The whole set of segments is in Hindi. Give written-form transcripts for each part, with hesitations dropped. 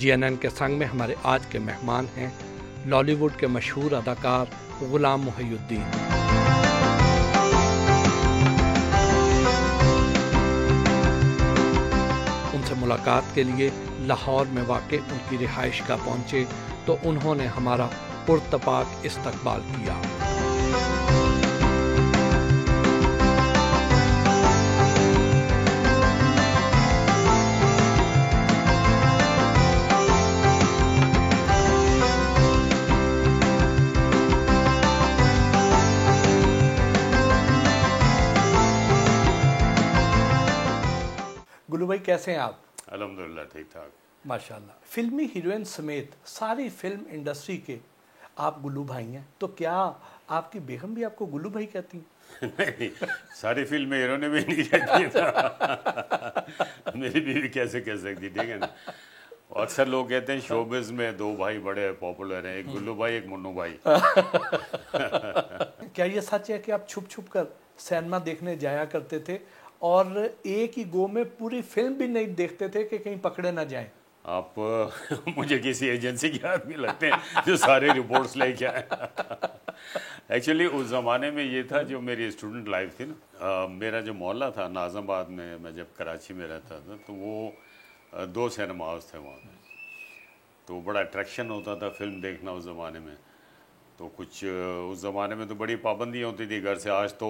GNN के संग में हमारे आज के मेहमान हैं लॉलीवुड के मशहूर अदाकार गुलाम मोहिउद्दीन। उनसे मुलाकात के लिए लाहौर में वाक़ उनकी रिहाइश गाह पहुँचे तो उन्होंने हमारा पुरतपाक इस्तकबाल किया। गुल्लू भाई, कैसे हैं आप? अल्हम्दुलिल्लाह ठीक ठाक माशाल्लाह। फिल्मी हीरोइन समेत सारी फिल्म इंडस्ट्री के आप गुल्लू भाई हैं, तो क्या आपकी बेगम भी आपको गुल्लू भाई कहती हैं? नहीं, सारी फिल्म हीरो ने भी नहीं कहती था। मेरी बीवी कैसे कह सकती, ठीक है ना। अक्सर लोग कहते हैं शोबिज़ में दो भाई बड़े पॉपुलर हैं, एक गुल्लू भाई एक मुन्नू भाई। क्या ये सच है कि आप छुप छुप कर सिनेमा देखने जाया करते थे और एक ही गो में पूरी फिल्म भी नहीं देखते थे कि कहीं पकड़े ना जाएं? आप मुझे किसी एजेंसी के आदमी लगते हैं जो सारे रिपोर्ट्स लेके आए। एक्चुअली उस ज़माने में ये था, जो मेरी स्टूडेंट लाइफ थी ना, मेरा जो मोहल्ला था नाज़माबाद में, मैं जब कराची में रहता था तो वो 2 सिनेमास थे वहाँ पे, तो बड़ा अट्रैक्शन होता था फिल्म देखना उस ज़माने में। तो कुछ उस ज़माने में तो बड़ी पाबंदियाँ होती थी घर से। आज तो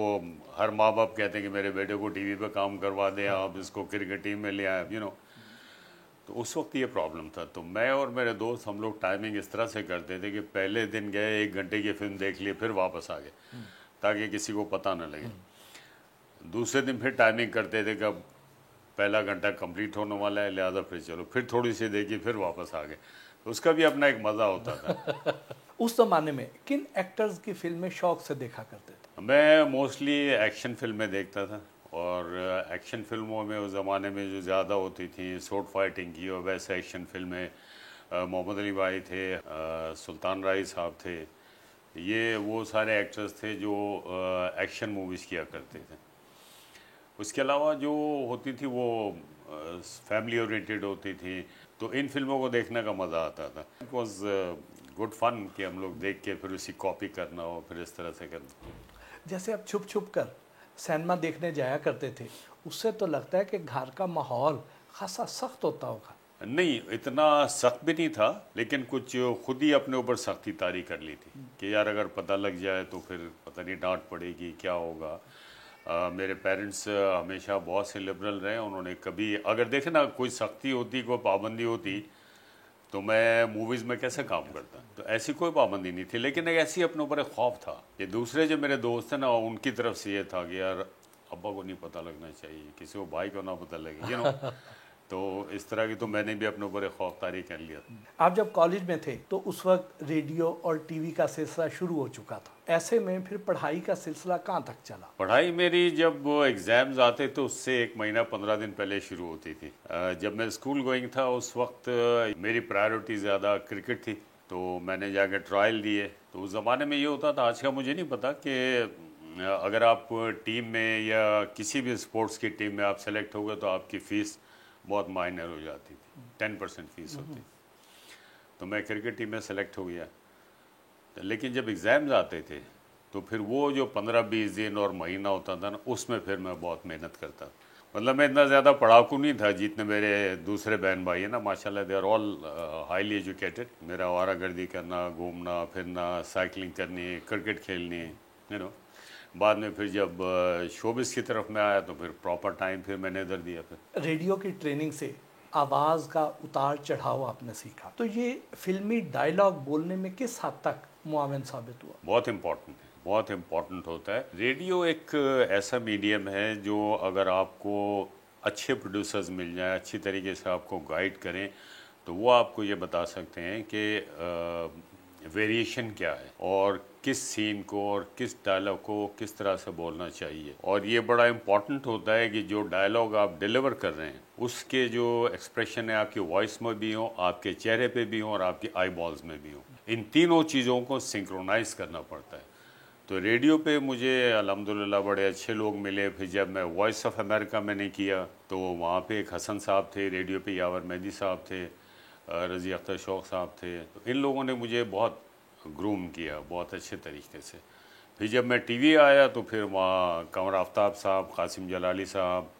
हर माँ बाप कहते हैं कि मेरे बेटे को टीवी पे काम करवा दें, आप इसको क्रिकेट टीम में ले आए, तो उस वक्त ये प्रॉब्लम था। तो मैं और मेरे दोस्त हम लोग टाइमिंग इस तरह से करते थे कि पहले दिन गए 1 घंटे की फिल्म देख लिए, फिर वापस आ गए ताकि किसी को पता न लगे। दूसरे दिन फिर टाइमिंग करते थे कि अब पहला घंटा कंप्लीट होने वाला है, लिहाजा फिर चलो, फिर थोड़ी सी देखी, फिर वापस आ गए। तो उसका भी अपना एक मज़ा होता था। उस ज़माने में किन एक्टर्स की फिल्में शौक से देखा करते थे? मैं मोस्टली एक्शन फिल्में देखता था, और एक्शन फिल्मों में उस ज़माने में जो ज़्यादा होती थी शॉर्ट फाइटिंग की, और वैसे एक्शन फिल्में मोहम्मद अली भाई थे, सुल्तान राय साहब थे, ये वो सारे एक्टर्स थे जो एक्शन मूवीज़ किया करते थे। उसके अलावा जो होती थी वो फैमिली ओरिएंटेड होती थी, तो इन फिल्मों को देखने का मज़ा आता था। इट वॉज गुड फन कि हम लोग देख के फिर उसी कॉपी करना हो, फिर इस तरह से करना। जैसे आप छुप छुप कर सिनेमा देखने जाया करते थे, उससे तो लगता है कि घर का माहौल खासा सख्त होता होगा। नहीं, इतना सख्त भी नहीं था, लेकिन कुछ खुद ही अपने ऊपर सख्ती तारी कर ली थी कि यार अगर पता लग जाए तो फिर पता नहीं डांट पड़ेगी, क्या होगा। मेरे पेरेंट्स हमेशा बहुत से लिबरल रहे, उन्होंने कभी अगर देखे ना कोई सख्ती होती, कोई पाबंदी होती, तो मैं मूवीज़ में कैसे काम करता। तो ऐसी कोई पाबंदी नहीं थी, लेकिन एक ऐसी अपने ऊपर एक खौफ था कि दूसरे जो मेरे दोस्त हैं ना, उनकी तरफ से ये था कि यार अब्बा को नहीं पता लगना चाहिए, किसी को भाई को ना पता लगे, तो इस तरह की तो मैंने भी अपने ऊपर एक खौफ तारी कर लिया था। आप जब कॉलेज में थे तो उस वक्त रेडियो और टीवी का सिलसिला शुरू हो चुका था, ऐसे में फिर पढ़ाई का सिलसिला कहाँ तक चला? पढ़ाई मेरी जब एग्ज़ाम्स आते तो उससे 1 महीना 15 दिन पहले शुरू होती थी। जब मैं स्कूल गोइंग था उस वक्त मेरी प्रायोरिटी ज़्यादा क्रिकेट थी, तो मैंने जाकर ट्रायल दिए। तो उस ज़माने में ये होता था, आज का मुझे नहीं पता, कि अगर आप टीम में या किसी भी स्पोर्ट्स की टीम में आप सेलेक्ट हो गए तो आपकी फ़ीस बहुत माइनर हो जाती थी, 10% फीस होती। तो मैं क्रिकेट टीम में सेलेक्ट हो गया, लेकिन जब एग्ज़ाम्स आते थे तो फिर वो जो 15-20 दिन और महीना होता था ना, उसमें फिर मैं बहुत मेहनत करता। मतलब मैं इतना ज़्यादा पढ़ाकू नहीं था जितने मेरे दूसरे बहन भाई हैं ना, माशाल्लाह they are all highly educated. मेरा आवारागर्दी करना, घूमना फिरना, साइकिलिंग करनी, क्रिकेट खेलनी, बाद में फिर जब शोबिस की तरफ में आया तो फिर प्रॉपर टाइम फिर मैंने इधर दिया। फिर रेडियो की ट्रेनिंग से आवाज़ का उतार चढ़ाव आपने सीखा, तो ये फिल्मी डायलॉग बोलने में किस हद तक मुआविन साबित हुआ? बहुत इम्पॉर्टेंट है, बहुत इम्पॉर्टेंट होता है। रेडियो एक ऐसा मीडियम है जो अगर आपको अच्छे प्रोड्यूसर्स मिल जाएं, अच्छी तरीके से आपको गाइड करें, तो वो आपको ये बता सकते हैं कि वेरिएशन क्या है और किस सीन को और किस डायलॉग को किस तरह से बोलना चाहिए। और ये बड़ा इम्पॉर्टेंट होता है कि जो डायलॉग आप डिलीवर कर रहे हैं उसके जो एक्सप्रेशन है आपकी वॉइस में भी हो, आपके चेहरे पे भी हो और आपकी आई बॉल्स में भी हो। इन तीनों चीज़ों को सिंक्रोनाइज करना पड़ता है। तो रेडियो पे मुझे अल्हम्दुलिल्लाह बड़े अच्छे लोग मिले। फिर जब मैं वॉइस ऑफ अमेरिका मैंने किया तो वहाँ पे एक हसन साहब थे, रेडियो पे यावर मेहदी साहब थे, रज़ी अख्तर शौक़ साहब थे। तो इन लोगों ने मुझे बहुत ग्रूम किया बहुत अच्छे तरीके से। फिर जब मैं टीवी आया तो फिर वहाँ कमर आफ्ताब साहब, कासिम जलाली साहब,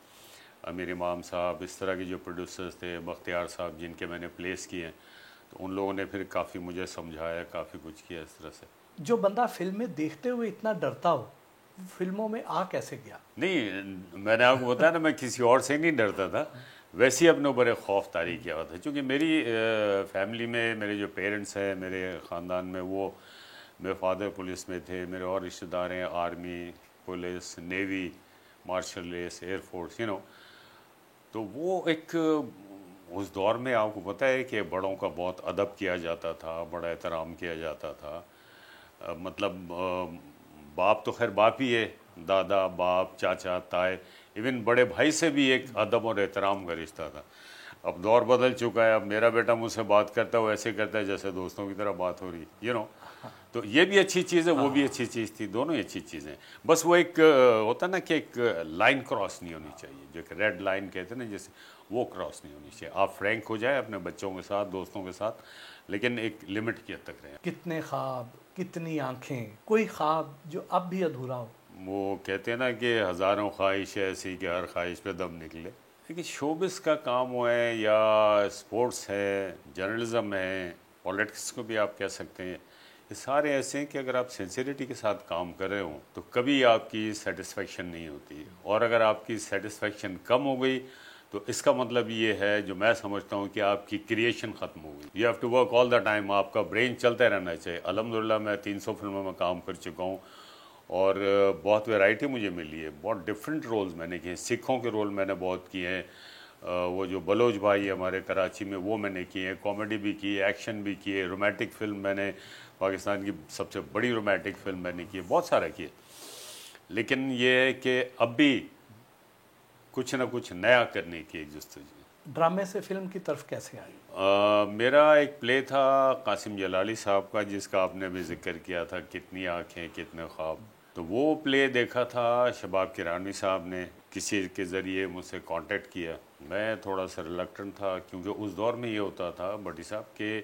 अमीर इमाम साहब, इस तरह के जो प्रोड्यूसर्स थे, बख्तियार साहब, जिनके मैंने प्लेस किए, तो उन लोगों ने फिर काफ़ी मुझे समझाया, काफ़ी कुछ किया इस तरह से। जो बंदा फिल्में देखते हुए इतना डरता हो, फिल्मों में आ कैसे गया? नहीं, मैंने आपको बताया ना, मैं किसी और से नहीं डरता था, वैसे ही अपने ऊपर एक खौफ तारी किया हुआ था। क्योंकि मेरी फैमिली में मेरे जो पेरेंट्स हैं, मेरे ख़ानदान में, वो मेरे फादर पुलिस में थे, मेरे और रिश्तेदार हैं army, police, navy, martial race, air force, तो वो एक उस दौर में आपको पता है कि बड़ों का बहुत अदब किया जाता था, बड़ा एहतराम किया जाता था। मतलब बाप तो खैर बाप ही है, दादा, बाप, चाचा, ताए, इवन बड़े भाई से भी एक अदब और एहतराम का रिश्ता था। अब दौर बदल चुका है, अब मेरा बेटा मुझसे बात करता है वो ऐसे करता है जैसे दोस्तों की तरह बात हो रही, तो ये भी अच्छी चीज़ है, वो भी अच्छी चीज़ थी, दोनों ही अच्छी चीज़ें। बस वो एक होता ना कि एक लाइन क्रॉस नहीं होनी चाहिए, जो एक रेड लाइन कहते हैं ना, जैसे वो क्रॉस नहीं होनी चाहिए। आप फ्रैंक हो जाए अपने बच्चों के साथ, दोस्तों के साथ, लेकिन एक लिमिट की हद तक रहें। कितने ख्वाब, कितनी आंखें, कोई ख्वाब जो अब भी अधूरा हो? वो कहते हैं ना कि हज़ारों ख्वाहिश ऐसी कि हर ख्वाहिश पे दम निकले। देखिए, शोबिस का काम हो है या स्पोर्ट्स है, जर्नलिज्म है, पॉलिटिक्स को भी आप कह सकते हैं, ये सारे ऐसे हैं कि अगर आप सिंसियरिटी के साथ काम कर रहे हो तो कभी आपकी सेटिस्फेक्शन नहीं होती। और अगर आपकी सेटिस्फेक्शन कम हो गई तो इसका मतलब ये है, जो मैं समझता हूँ, कि आपकी क्रिएशन ख़त्म हो गई। You have to work all the time, आपका ब्रेन चलता रहना चाहिए। अल्हम्दुलिल्लाह मैं 300 फिल्मों में काम कर चुका हूँ और बहुत वैरायटी मुझे मिली है, बहुत डिफरेंट रोल्स मैंने किए हैं। सिखों के रोल मैंने बहुत किए हैं, वो जो बलोच भाई हमारे कराची में, वो मैंने किए हैं। कॉमेडी भी की, एक्शन भी किए, रोमांटिक फिल्म मैंने, पाकिस्तान की सबसे बड़ी रोमांटिक फिल्म मैंने की है, बहुत सारा किए। लेकिन ये है कि अब भी कुछ ना कुछ नया करने की एक जस्तजू। ड्रामे से फिल्म की तरफ कैसे आई? मेरा एक प्ले था कासिम जलाली साहब का, जिसका आपने भी जिक्र किया था, कितनी आँखें कितने ख्वाब। तो वो प्ले देखा था शबाब किरानी साहब ने, किसी के ज़रिए मुझसे कांटेक्ट किया। मैं थोड़ा सा रिलक्टेंट था, क्योंकि उस दौर में ये होता था भट्टी साहब कि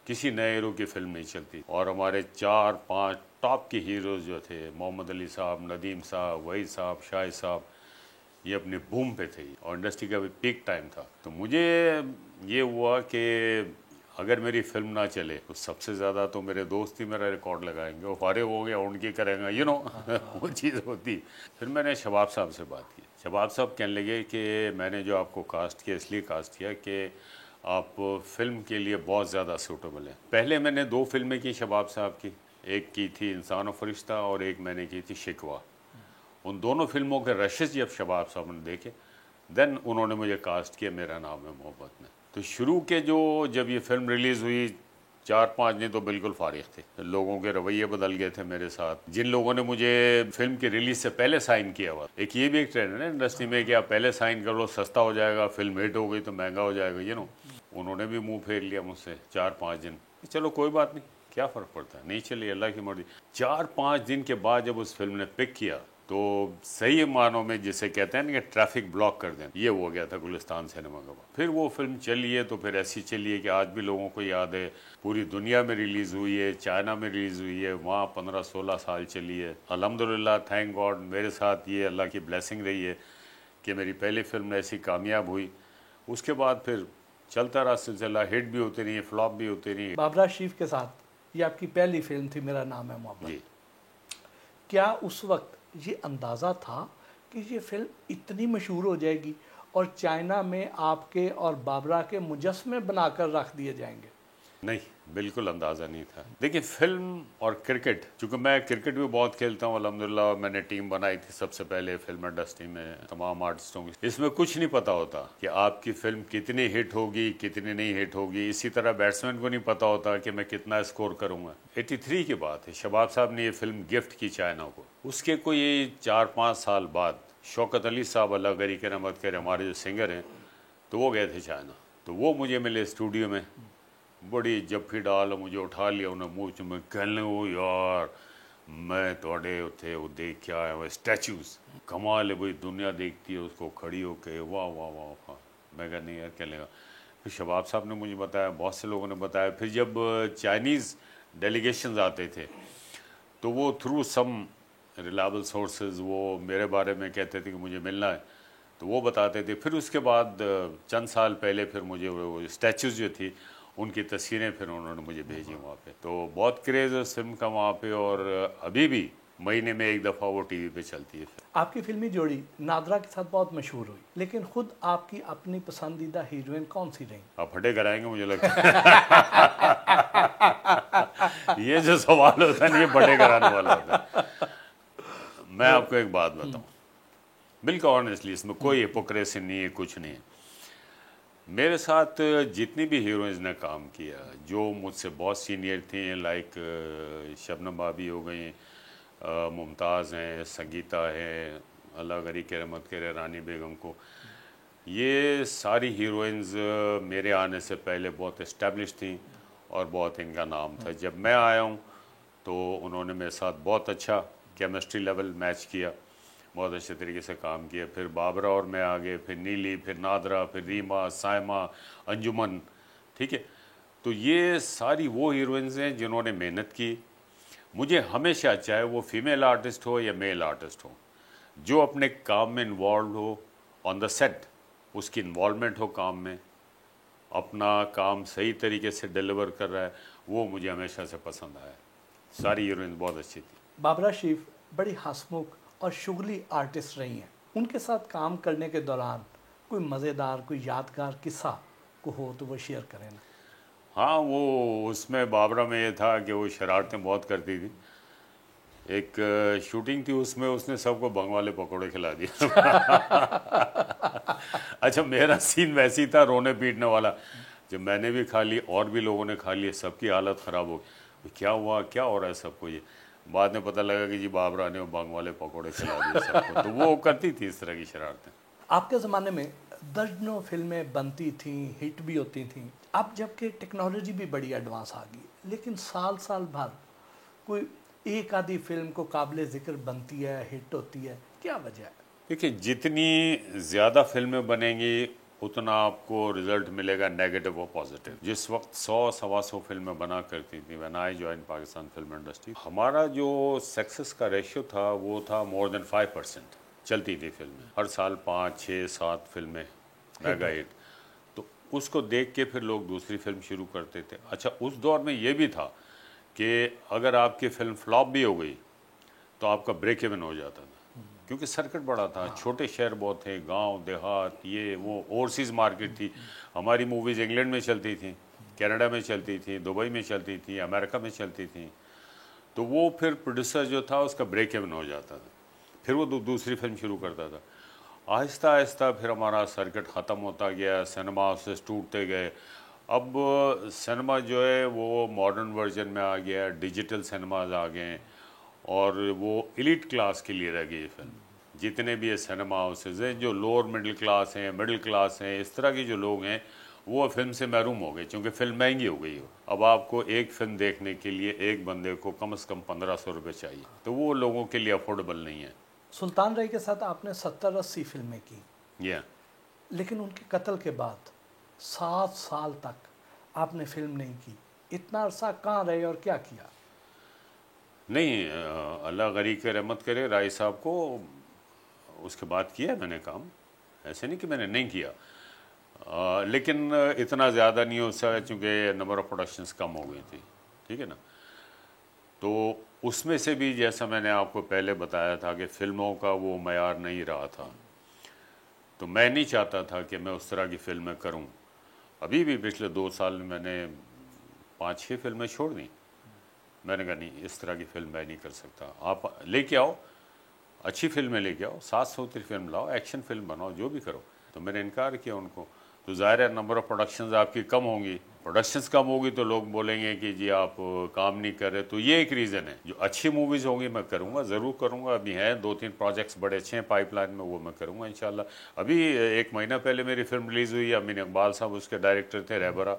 किसी नए हीरो की फिल्म नहीं चलती, और हमारे 4-5 टॉप के हीरोज़ जो थे, मोहम्मद अली साहब, नदीम साहब, वहीद साहब, शाहिद साहब, ये अपने बूम पे थे और इंडस्ट्री का भी पीक टाइम था। तो मुझे ये हुआ कि अगर मेरी फिल्म ना चले तो सबसे ज़्यादा तो मेरे दोस्त ही मेरा रिकॉर्ड लगाएंगे, वो फारिग हो गया उनकी करेंगे, वो चीज़ होती। फिर मैंने शबाब साहब से बात की। शबाब साहब कहने लगे कि मैंने जो आपको कास्ट किया इसलिए कास्ट किया कि आप फिल्म के लिए बहुत ज़्यादा सूटेबल हैं। पहले मैंने 2 फिल्में की शबाब साहब की, एक की थी इंसान और फरिश्ता और एक मैंने की थी शिकवा। उन दोनों फिल्मों के रशेस जब शबाब साहब ने देखे, देन उन्होंने मुझे कास्ट किया मेरा नाम है मोहब्बत में। तो शुरू के जब ये फिल्म रिलीज़ हुई, 4-5 दिन तो बिल्कुल फारिग थे, लोगों के रवैये बदल गए थे मेरे साथ। जिन लोगों ने मुझे फिल्म की रिलीज से पहले साइन किया हुआ, एक ये भी एक ट्रेंड है ना इंडस्ट्री में कि आप पहले साइन कर लो, सस्ता हो जाएगा, फिल्म हिट हो गई तो महंगा हो जाएगा, उन्होंने भी मुंह फेर लिया मुझसे 4-5 दिन। चलो कोई बात नहीं, क्या फ़र्क पड़ता है, नहीं चली, अल्लाह की मर्जी। 4-5 दिन के बाद जब उस फिल्म ने पिक किया तो सही मानों में जिसे कहते हैं ना कि ट्रैफिक ब्लॉक कर दें, ये हो गया था गुलिस्तान सिनेमा का। फिर वो फिल्म चली है तो फिर ऐसी चली है कि आज भी लोगों को याद है। पूरी दुनिया में रिलीज़ हुई है, चाइना में रिलीज़ हुई है, वहाँ 15-16 साल चली है। अल्हम्दुलिल्लाह, थैंक गॉड, मेरे साथ ये अल्लाह की ब्लेसिंग रही है कि मेरी पहली फिल्म ऐसी कामयाब हुई। उसके बाद फिर चलता रहा सिलसिला, हिट भी होती रही, फ्लॉप भी होती रही। बाबरा शरीफ के साथ ये आपकी पहली फिल्म थी, मेरा नाम है मोहब्बत। जी। क्या उस वक्त ये अंदाज़ा था कि ये फिल्म इतनी मशहूर हो जाएगी और चाइना में आपके और बाबरा के मुजस्मे बनाकर रख दिए जाएंगे? नहीं, बिल्कुल अंदाज़ा नहीं था। देखिए, फिल्म और क्रिकेट, चूँकि मैं क्रिकेट भी बहुत खेलता हूँ अल्हम्दुलिल्लाह, मैंने टीम बनाई थी सबसे पहले फिल्म इंडस्ट्री में तमाम आर्टिस्टों की। इसमें कुछ नहीं पता होता कि आपकी फिल्म कितनी हिट होगी, कितनी नहीं हिट होगी। इसी तरह बैट्समैन को नहीं पता होता कि मैं कितना स्कोर करूँगा। 83 की बात है, शबाब साहब ने ये फिल्म गिफ्ट की चाइना को। उसके कोई 4-5 साल बाद शौकत अली साहब, अल्लाह गरी के रहमत करे, हमारे जो सिंगर हैं, तो वो गए थे चाइना। तो वो मुझे मिले स्टूडियो में, बड़ी जफ्फी डाल मुझे उठा लिया उन्हें मुँह च, मैं कहने वो यार मैं थोड़े उथे वो देख के आया हुआ स्टैचूज़, कमाल है भाई, दुनिया देखती है उसको खड़ी होके, वाह वाह वाह वाह। मैं कहा नहीं यार, कहने लगा फिर शबाब साहब ने मुझे बताया, बहुत से लोगों ने बताया। फिर जब चाइनीज़ डेलीगेशंस आते थे तो वो थ्रू सम रिलायबल सोर्सेज वो मेरे बारे में कहते थे कि मुझे मिलना है, तो वो बताते थे। फिर उसके बाद चंद साल पहले फिर मुझे वो स्टैचूज़ जो थी उनकी तस्वीरें फिर उन्होंने मुझे भेजी वहाँ पे। तो बहुत क्रेज़ है उस फिल्म का वहाँ पे, और अभी भी महीने में एक दफ़ा वो टीवी पे चलती है। आपकी फिल्मी जोड़ी नादरा के साथ बहुत मशहूर हुई, लेकिन खुद आपकी अपनी पसंदीदा हीरोइन कौन सी रही? आप फटे कराएंगे मुझे लगता है। ये जो सवाल होता है ना, ये फटे कराने वाला होता है। मैं आपको एक बात बताऊं, बिल्कुल ऑनेस्टली, इसमें कोई हिपोक्रेसी नहीं है, कुछ नहीं है। मेरे साथ जितनी भी हीरोइंस ने काम किया जो मुझसे बहुत सीनियर थी, लाइक शबनम भाभी हो गई, मुमताज़ हैं, संगीता है, अल्लाह गरी के रहमत करे रानी बेगम को, ये सारी हीरोइंस मेरे आने से पहले बहुत इस्टेब्लिश थी और बहुत इनका नाम था। जब मैं आया हूँ तो उन्होंने मेरे साथ बहुत अच्छा केमिस्ट्री लेवल मैच किया, बहुत अच्छे तरीके से काम किया। फिर बाबरा और मैं आ गए, फिर नीली, फिर नादरा, फिर रीमा, सायमा, अंजुमन, ठीक है। तो ये सारी वो हीरोइंस हैं जिन्होंने मेहनत की। मुझे हमेशा, चाहे वो फीमेल आर्टिस्ट हो या मेल आर्टिस्ट हो, जो अपने काम में इन्वॉल्व हो, ऑन द सेट उसकी इन्वॉल्वमेंट हो काम में, अपना काम सही तरीके से डिलीवर कर रहा है, वो मुझे हमेशा से पसंद आया। सारी हीरोइन बहुत अच्छी थी। बाबरा शीफ बड़ी हंसमुख और शुगली आर्टिस्ट रही हैं। उनके साथ काम करने के दौरान कोई मज़ेदार, कोई यादगार किस्सा को हो तो वो शेयर करें ना। हाँ, वो उसमें बाबरा में ये था कि वो शरारतें बहुत करती थी। एक शूटिंग थी, उसमें उसने सबको बंग वाले पकौड़े खिला दिया। अच्छा, मेरा सीन वैसी था रोने पीटने वाला। जब मैंने भी खा ली और भी लोगों ने खा लिया, सबकी हालत ख़राब हो गई। क्या हुआ, क्या हो रहा है सबको? ये बाद में पता लगा कि जी बाबरा ने वो बंग वाले पकौड़े खिला दिए सबको। तो वो करती थी इस तरह की शरारतें। आपके ज़माने में दर्जनों फिल्में बनती थीं, हिट भी होती थीं। अब जबकि टेक्नोलॉजी भी बड़ी एडवांस आ गई, लेकिन साल साल भर कोई एक आधी फिल्म को काबिल ज़िक्र बनती है, हिट होती है, क्या वजह है? देखिए, जितनी ज़्यादा फिल्में बनेंगी उतना आपको रिजल्ट मिलेगा, नेगेटिव और पॉजिटिव। जिस वक्त 100-125 फिल्में बना करती थी when I join Pakistan film industry, हमारा जो सक्सेस का रेशियो था वो था मोर देन 5%। चलती थी फिल्में हर साल 5, 6, 7 फिल्में मेगा हिट। तो उसको देख के फिर लोग दूसरी फिल्म शुरू करते थे। अच्छा, उस दौर में ये भी था कि अगर आपकी फिल्म फ्लॉप भी हो गई तो आपका ब्रेक इवन हो जाता था, क्योंकि सर्किट बड़ा था, छोटे शहर बहुत थे, गांव देहात, ये वो ओवरसीज़ मार्केट थी। हमारी मूवीज़ इंग्लैंड में चलती थी, कनाडा में चलती थी, दुबई में चलती थी, अमेरिका में चलती थी। तो वो फिर प्रोड्यूसर जो था उसका ब्रेक इवन हो जाता था, फिर वो दूसरी फिल्म शुरू करता था। आहिस्ता आहिस्ता फिर हमारा सर्किट ख़त्म होता गया, सिनेमा हाउसेस टूटते गए। अब सिनेमा जो है वो मॉडर्न वर्जन में आ गया, डिजिटल सिनेमाज आ गए, और वो एलिट क्लास के लिए रह गई ये फिल्म। जितने भी ये सिनेमा हाउसेज हैं, जो लोअर मिडिल क्लास हैं, मिडिल क्लास हैं, इस तरह के जो लोग हैं, वो फिल्म से महरूम हो गए, क्योंकि फिल्म महंगी हो गई हो। अब आपको एक फिल्म देखने के लिए एक बंदे को कम से कम 1500 रुपये चाहिए, तो वो लोगों के लिए अफोर्डेबल नहीं है। सुल्तान रई के साथ आपने 70-80 फिल्में की, या लेकिन उनके कत्ल के बाद 7 साल तक आपने फिल्म नहीं की। इतना अरसा कहाँ रहे और क्या किया? नहीं, अल्लाह गरी के रहमत करे, राय साहब को उसके बाद किया मैंने काम, ऐसे नहीं कि मैंने नहीं किया। लेकिन इतना ज़्यादा नहीं हो सका, चूँकि नंबर ऑफ़ प्रोडक्शंस कम हो गई थी, ठीक है ना। तो उसमें से भी जैसा मैंने आपको पहले बताया था कि फ़िल्मों का वो मयार नहीं रहा था, तो मैं नहीं चाहता था कि मैं उस तरह की फ़िल्में करूं। अभी भी पिछले 2 साल में मैंने 5-6 फिल्में छोड़ दी। मैंने कहा नहीं, इस तरह की फिल्म मैं नहीं कर सकता। आप लेके आओ, अच्छी फिल्में लेके आओ, 700 फिल्म लाओ, एक्शन फिल्म बनाओ, जो भी करो। तो मैंने इनकार किया उनको। तो ज़ाहिर है नंबर ऑफ़ प्रोडक्शंस आपकी कम होंगी, प्रोडक्शंस कम होगी तो लोग बोलेंगे कि जी आप काम नहीं कर रहे। तो ये एक रीज़न है। जो अच्छी मूवीज़ होंगी मैं करूँगा, ज़रूर करूँगा। अभी हैं 2-3 प्रोजेक्ट्स बड़े अच्छे हैं पाइपलाइन में, वो मैं करूँगा इंशाल्लाह। अभी 1 महीना पहले मेरी फिल्म रिलीज़ हुई, अमीन इकबाल साहब उसके डायरेक्टर थे, रहबरा।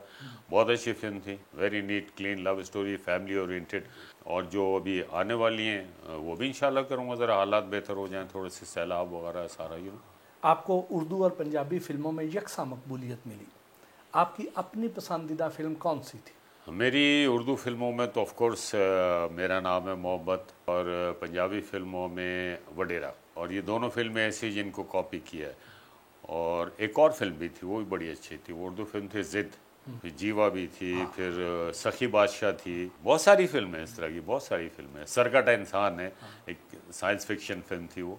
बहुत अच्छी फिल्म थी, very neat clean love story, family oriented. और जो अभी आने वाली हैं वो भी इंशाल्लाह करूँगा, ज़रा हालात बेहतर हो जाएँ, थोड़े से सैलाब वगैरह सारा आपको उर्दू और पंजाबी फिल्मों में यकसा मकबूलियत मिली। आपकी अपनी पसंदीदा फिल्म कौन सी थी? मेरी उर्दू फिल्मों में तो ऑफ कोर्स मेरा नाम है मोहब्बत, और पंजाबी फिल्मों में वडेरा, और ये दोनों फिल्में ऐसी जिनको कॉपी किया है। और एक और फिल्म भी थी, वो भी बड़ी अच्छी थी, वो उर्दू फिल्म थी जिद, फिर जीवा भी थी, फिर सखी बादशाह थी। बहुत सारी फिल्में हैं इस तरह की, बहुत सारी फिल्में हैं। सरकटा इंसान है, एक साइंस फिक्शन फिल्म थी वो।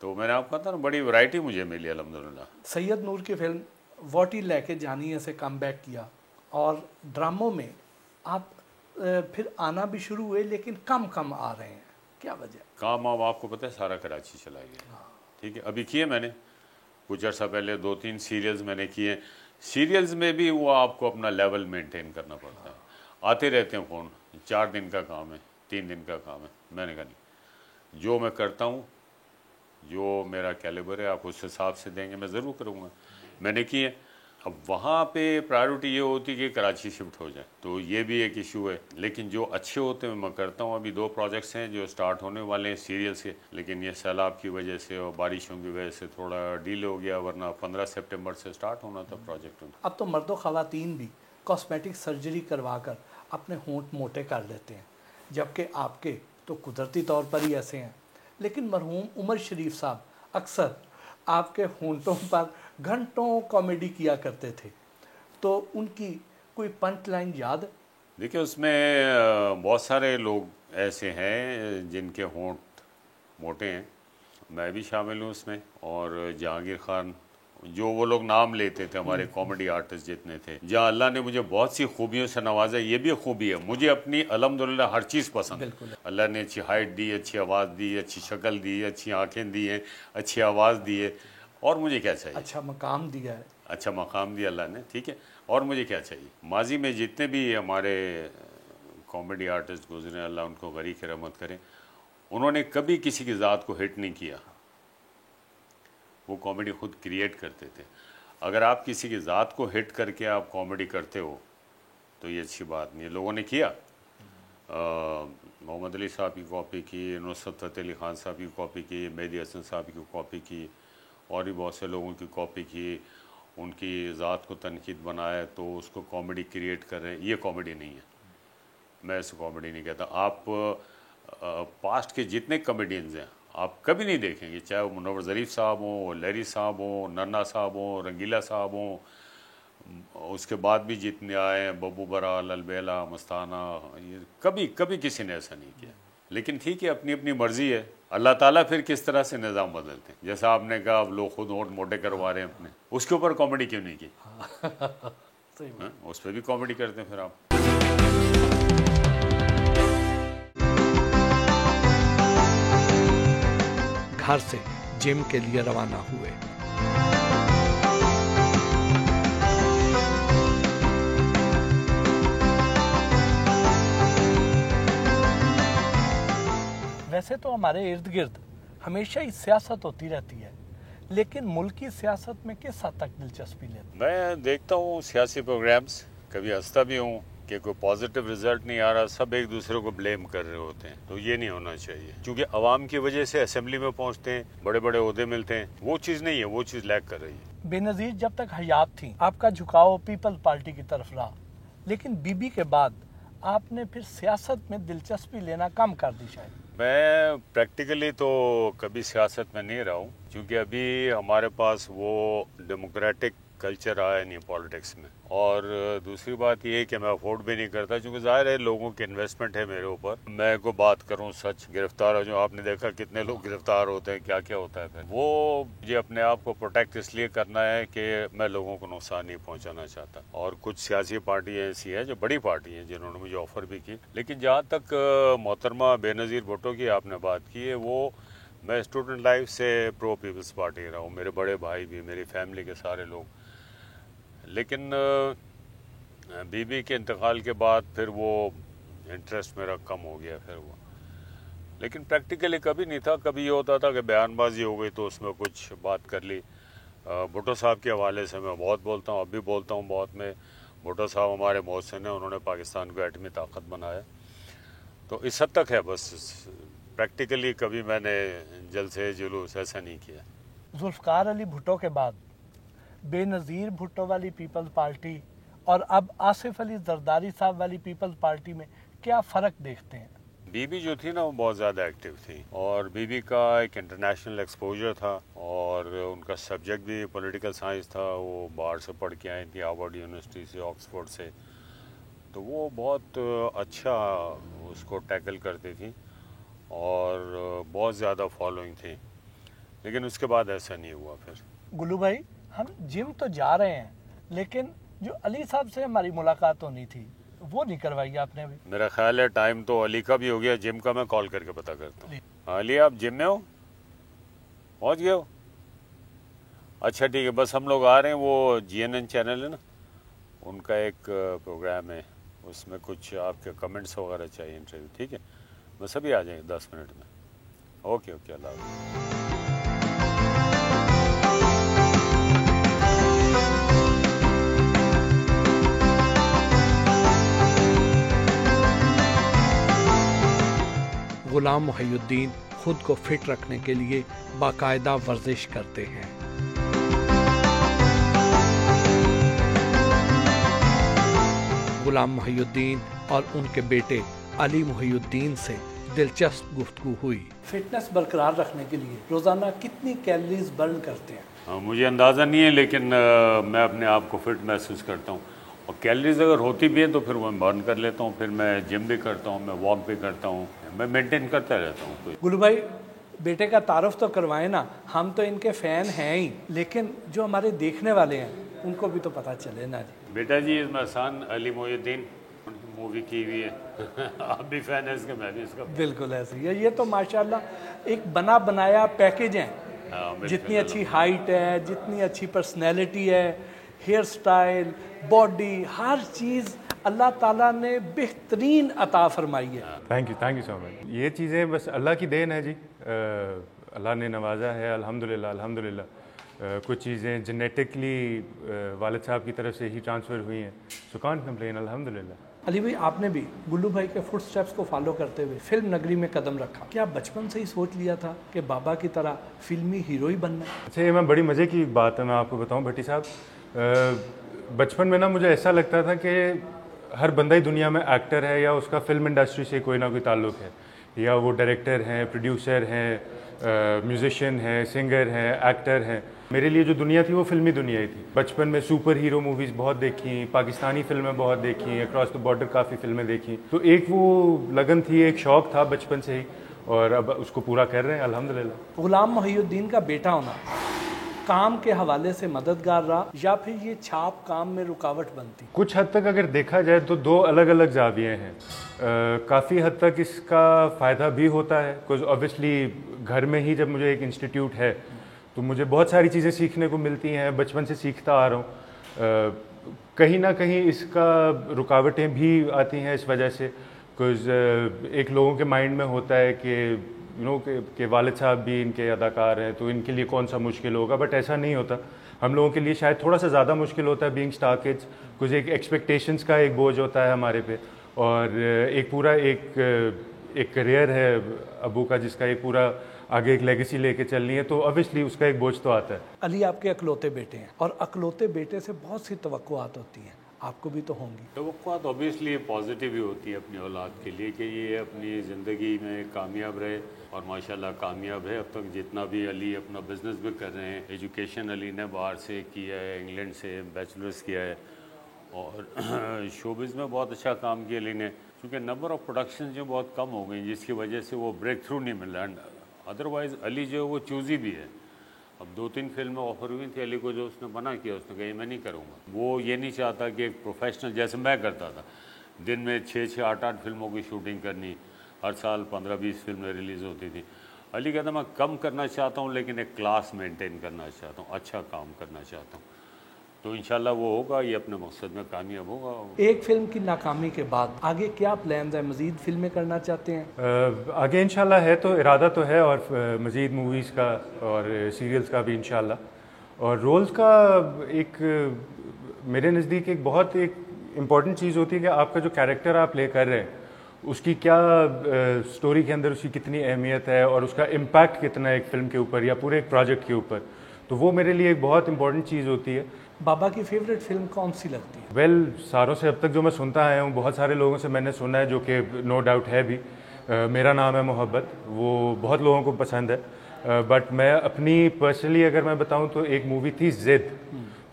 तो मैंने आपको कहा था ना, बड़ी वैरायटी मुझे मिली अल्हम्दुलिल्लाह। सैयद नूर की फिल्म वोटी लेके जानी है से कम बैक किया, और ड्रामों में आप फिर आना भी शुरू हुए, लेकिन कम कम आ रहे हैं, क्या वजह? काम आप आपको पता है सारा कराची चला गया। ठीक है, अभी किए मैंने कुछ अर्सा पहले 2-3 सीरियल्स मैंने किए। सीरियल्स में भी वो आपको अपना लेवल मेंटेन करना पड़ता है। आते रहते हैं फ़ोन, 4 दिन का काम है, 3 दिन का काम है। मैंने कहा नहीं, जो मैं करता हूँ, जो मेरा कैलिबर है, आप उस हिसाब से देंगे, मैं ज़रूर करूँगा। मैंने किए। अब वहाँ पे प्रायोरिटी ये होती है कि कराची शिफ्ट हो जाए, तो ये भी एक इशू है। लेकिन जो अच्छे होते हैं मैं करता हूँ। अभी 2 प्रोजेक्ट्स हैं जो स्टार्ट होने वाले हैं सीरियल्स के, लेकिन ये सैलाब की वजह से और बारिशों की वजह से थोड़ा डिले हो गया, वरना 15 सितंबर से स्टार्ट होना था प्रोजेक्ट। अब तो मर्दो ख़वातीन भी कॉस्मेटिक सर्जरी करवा कर अपने होंठ मोटे कर लेते हैं, जबकि आपके तो कुदरती तौर पर ही ऐसे हैं। लेकिन मरहूम उमर शरीफ साहब अक्सर आपके होंठों पर घंटों कॉमेडी किया करते थे, तो उनकी कोई पंच लाइन याद? देखिए, उसमें बहुत सारे लोग ऐसे हैं जिनके होंठ मोटे हैं, मैं भी शामिल हूँ उसमें। और जहांगीर खान, जो वो लोग नाम लेते थे, हमारे कॉमेडी आर्टिस्ट जितने थे, जहाँ अल्लाह ने मुझे बहुत सी खूबियों से नवाजा। ये भी खूबी है, मुझे अपनी अल्हम्दुलिल्लाह हर चीज़ पसंद है। अल्लाह ने अच्छी हाइट दी, अच्छी आवाज़ दी, अच्छी शक्ल दी, अच्छी आंखें दी हैं, अच्छी आवाज़ दी है, और मुझे क्या चाहिए? अच्छा मकाम दिया है। अच्छा मकाम दिया अल्लाह ने, ठीक है, और मुझे क्या चाहिए? माजी में जितने भी हमारे कॉमेडी आर्टिस्ट गुजरे, अल्लाह उनको गरी की रहमत करें, उन्होंने कभी किसी की ज़ात को हिट नहीं किया। वो कॉमेडी खुद क्रिएट करते थे। अगर आप किसी की ज़ात को हिट करके आप कॉमेडी करते हो तो ये अच्छी बात नहीं है। लोगों ने किया, मोहम्मद अली साहब की कॉपी की, नुसरत फ़तेह अली ख़ान साहब की कॉपी की, मेहदी हसन साहब की कॉपी की, और भी बहुत से लोगों की कॉपी की, उनकी ज़ात को तनकीद बनाया, तो उसको कॉमेडी क्रिएट कर रहे हैं। ये कॉमेडी नहीं है, मैं इसे कॉमेडी नहीं कहता। आप पास्ट के जितने कॉमेडियंस हैं आप कभी नहीं देखेंगे, चाहे वो मुनव्वर ज़रीफ़ साहब हों, लहरी साहब हों, नन्ना साहब हों, रंगीला साहब हों, उसके बाद भी जितने आए हैं, बब्बू बराल, अलबेला, मस्ताना, ये कभी कभी किसी ने ऐसा नहीं किया। लेकिन ठीक है, अपनी अपनी मर्ज़ी है। अल्लाह ताला फिर किस तरह से निज़ाम बदलते हैं। जैसा आपने कहा, अब लोग खुद होंठ मोटे करवा रहे हैं अपने, उसके ऊपर कॉमेडी क्यों नहीं की? उस पर भी कॉमेडी करते हैं फिर आप। घर से जिम के लिए रवाना हुए। वैसे तो हमारे इर्द गिर्द हमेशा ही सियासत होती रहती है, लेकिन मुल्क की सियासत में किस हद तक दिलचस्पी लेते? मैं देखता हूँ सियासी प्रोग्राम्स, कभी हंसता भी हूँ कि कोई पॉजिटिव रिजल्ट नहीं आ रहा, सब एक दूसरे को ब्लेम कर रहे होते हैं। तो ये नहीं होना चाहिए, क्योंकि अवाम की वजह से असेंबली में पहुँचते हैं, बड़े बड़े ओहदे मिलते हैं। वो चीज़ नहीं है, वो चीज़ लैक कर रही है। बेनज़ीर जब तक हयात थी आपका झुकाव पीपल पार्टी की तरफ रहा, लेकिन बीबी के बाद आपने फिर सियासत में दिलचस्पी लेना कम कर दी शायद। मैं प्रैक्टिकली तो कभी सियासत में नहीं रहा हूँ, क्योंकि अभी हमारे पास वो डेमोक्रेटिक कल्चर आया नहीं पॉलिटिक्स में। और दूसरी बात ये है कि मैं अफोर्ड भी नहीं करता, क्योंकि ज़ाहिर है लोगों की इन्वेस्टमेंट है मेरे ऊपर। मैं को बात करूँ सच, गिरफ्तार हो जो आपने देखा कितने लोग गिरफ्तार होते हैं, क्या क्या होता है, फिर वो मुझे अपने आप को प्रोटेक्ट इसलिए करना है कि मैं लोगों को नुकसान नहीं पहुँचाना चाहता। और कुछ सियासी पार्टियाँ ऐसी हैं जो बड़ी पार्टी हैं जिन्होंने मुझे ऑफ़र भी की। लेकिन जहाँ तक मोहतरमा बेनज़ीर भुट्टो की आपने बात की है, वो मैं स्टूडेंट लाइफ से प्रो पीपल्स पार्टी रहा हूँ, मेरे बड़े भाई भी, मेरी फैमिली के सारे लोग। लेकिन बीबी के इंतकाल के बाद फिर वो इंटरेस्ट मेरा कम हो गया फिर वो। लेकिन प्रैक्टिकली कभी नहीं था। कभी ये होता था कि बयानबाजी हो गई तो उसमें कुछ बात कर ली। भुट्टो साहब के हवाले से मैं बहुत बोलता हूँ, अब भी बोलता हूँ बहुत। में भुट्टो साहब हमारे मोहसिन हैं, उन्होंने पाकिस्तान को एटमी ताकत बनाया, तो इस हद तक है बस। प्रैक्टिकली कभी मैंने जलसे जुलूस ऐसा नहीं किया। जुल्फ़कार अली भुट्टो के बाद बेनज़ीर भुट्टो वाली पीपल्स पार्टी और अब आसिफ अली जरदारी साहब वाली पीपल्स पार्टी में क्या फ़र्क देखते हैं? बीबी जो थी ना वो बहुत ज़्यादा एक्टिव थी और बीबी का एक इंटरनेशनल एक्सपोजर था और उनका सब्जेक्ट भी पॉलिटिकल साइंस था। वो बाहर से पढ़ के आई थी, हार्वर्ड यूनिवर्सिटी से, ऑक्सफोर्ड से, तो वो बहुत अच्छा उसको टैकल करती थी और बहुत ज़्यादा फॉलोइंग थी। लेकिन उसके बाद ऐसा नहीं हुआ। फिर गुल्लू भाई, हम जिम तो जा रहे हैं लेकिन जो अली साहब से हमारी मुलाकात होनी थी वो नहीं करवाई आपने अभी। मेरा ख्याल है टाइम तो अली का भी हो गया, जिम का मैं कॉल करके पता करता हूँ। अली, आप जिम में हो? पहुँच गए हो? अच्छा ठीक है, बस हम लोग आ रहे हैं। वो GNN चैनल है ना, उनका एक प्रोग्राम है, उसमें कुछ आपके कमेंट्स वगैरह चाहिए, इंटरव्यू। ठीक है, बस अभी आ जाएंगे 10 मिनट में। ओके ओके, अल्लाह हाफ़िज़। गुलाम मुहियुद्दीन खुद को फिट रखने के लिए बाकायदा वर्जिश करते हैं। गुलाम मुहियुद्दीन और उनके बेटे अली मुहियुद्दीन से दिलचस्प गुफ्तगू हुई। फिटनेस बरकरार रखने के लिए रोज़ाना कितनी कैलोरीज बर्न करते हैं? मुझे अंदाज़ा नहीं है, लेकिन मैं अपने आप को फिट महसूस करता हूँ और कैलोरीज अगर होती भी है तो फिर मैं बर्न कर लेता हूँ। फिर मैं जिम भी करता हूँ, मैं वॉक भी करता हूँ, मैं मेंटेन करता रहता हूँ। गुल्लू भाई, बेटे का तारुफ तो करवाएं ना, हम तो इनके फ़ैन हैं ही, लेकिन जो हमारे देखने वाले हैं उनको भी तो पता चले ना जी। बेटा जी, इसमें हसन अली मुहियुद्दीन उनकी मूवी की हुई है आप भी फ़ैन है इसके, मैं भी इसका। बिल्कुल ऐसे ही है। ये तो माशाल्लाह एक बना बनाया पैकेज है। जितनी अच्छी हाइट है, जितनी अच्छी पर्सनैलिटी है, हेयर स्टाइल, बॉडी, हर चीज़ अल्लाह ताला ने बेहतरीन अता फरमाई है। Thank you so much. ये चीज़ें बस अल्लाह की देन है जी। अल्लाह ने नवाजा है, अल्हम्दुलिल्लाह अल्हम्दुलिल्लाह। कुछ चीज़ें जेनेटिकली वालिद साहब की तरफ से ही ट्रांसफ़र हुई हैं, सो कांट कंप्लेन, अल्हम्दुलिल्लाह। अली भाई, आपने भी गुल्लू भाई के फुट स्टेप्स को फॉलो करते हुए फिल्म नगरी में कदम रखा। क्या बचपन से ही सोच लिया था कि बाबा की तरह फिल्मी हीरो ही बनना है? अच्छा, ये मैं बड़ी मज़े की बात है, मैं आपको बताऊँ भट्टी साहब। बचपन में ना मुझे ऐसा लगता था कि हर बंदा ही दुनिया में एक्टर है या उसका फिल्म इंडस्ट्री से कोई ना कोई ताल्लुक़ है, या वो डायरेक्टर हैं, प्रोड्यूसर हैं, म्यूज़िशियन हैं, सिंगर हैं, एक्टर हैं। मेरे लिए जो दुनिया थी वो फिल्मी दुनिया ही थी। बचपन में सुपर हीरो मूवीज़ बहुत देखी, पाकिस्तानी फिल्में बहुत देखी, अक्रॉस द बॉर्डर काफ़ी फिल्में देखी। तो एक वो लगन थी, एक शौक़ था बचपन से ही, और अब उसको पूरा कर रहे हैं अल्हम्दुलिल्लाह। गुलाम मुहियुद्दीन का बेटा होना काम के हवाले से मददगार रहा या फिर ये छाप काम में रुकावट बनती? कुछ हद तक अगर देखा जाए तो दो अलग अलग जाविये हैं। काफ़ी हद तक इसका फ़ायदा भी होता है, बिकॉज ऑब्वियसली घर में ही जब मुझे एक इंस्टीट्यूट है तो मुझे बहुत सारी चीज़ें सीखने को मिलती हैं, बचपन से सीखता आ रहा हूँ। कहीं ना कहीं इसका रुकावटें भी आती हैं इस वजह से, बिकॉज एक लोगों के माइंड में होता है कि के वालिद साहब भी इनके अदाकार हैं तो इनके लिए कौन सा मुश्किल होगा, बट ऐसा नहीं होता। हम लोगों के लिए शायद थोड़ा सा ज़्यादा मुश्किल होता है बीइंग स्टार किड्स, कुछ एक एक्सपेक्टेशंस का एक बोझ होता है हमारे पे, और एक पूरा एक करियर है अबू का जिसका एक पूरा आगे एक लेगेसी लेके चलनी है, तो ऑब्वियसली उसका एक बोझ तो आता है। अली आपके अकलौते बेटे हैं और अकलौते बेटे से बहुत सी तवक्कुआत होती हैं, आपको भी तो होंगी। तवक्कुआत ऑब्वियसली पॉजिटिव ही होती है अपनी औलाद के लिए कि ये अपनी ज़िंदगी में कामयाब रहे, और माशाल्लाह कामयाब है अब तक। जितना भी अली अपना बिज़नेस भी कर रहे हैं, एजुकेशन अली ने बाहर से किया है, इंग्लैंड से बैचलर्स किया है, और शोबिज़ में बहुत अच्छा काम किया अली ने, क्योंकि नंबर ऑफ़ प्रोडक्शन जो बहुत कम हो गई जिसकी वजह से वो ब्रेक थ्रू नहीं मिल रहा। अदरवाइज़ अली जो है वो चूज़ी भी है। अब 2-3 फिल्में ऑफर हुई थी अली को, जो उसने बना किया, उसने कहा मैं नहीं करूँगा। वो ये नहीं चाहता कि एक प्रोफेशनल जैसे मैं करता था, दिन में 6-6, 8-8 फिल्मों की शूटिंग करनी, हर साल 15-20 फिल्में रिलीज़ होती थी। अली कहता मैं कम करना चाहता हूँ लेकिन एक क्लास मेंटेन करना चाहता हूँ, अच्छा काम करना चाहता हूँ। तो इंशाल्लाह वो होगा, ये अपने मकसद में कामयाब होगा। एक फिल्म की नाकामी के बाद आगे क्या प्लान्स है? मज़ीद फिल्में करना चाहते हैं? आगे इंशाल्लाह है, तो इरादा तो है, और मज़ीद मूवीज़ का और सीरियल्स का भी इंशाल्लाह। और रोल्स का एक मेरे नज़दीक एक बहुत एक इम्पॉर्टेंट चीज़ होती है कि आपका जो कैरेक्टर आप प्ले कर रहे हैं उसकी क्या स्टोरी के अंदर उसकी कितनी अहमियत है और उसका इम्पैक्ट कितना है एक फ़िल्म के ऊपर या पूरे एक प्रोजेक्ट के ऊपर। तो वो मेरे लिए एक बहुत इंपॉर्टेंट चीज़ होती है। बाबा की फेवरेट फिल्म कौन सी लगती है? वेल सारों से अब तक जो मैं सुनता आया हूँ, बहुत सारे लोगों से मैंने सुना है, जो कि नो डाउट है भी, मेरा नाम है मोहब्बत, वो बहुत लोगों को पसंद है। बट मैं अपनी पर्सनली अगर मैं बताऊँ तो एक मूवी थी जिद,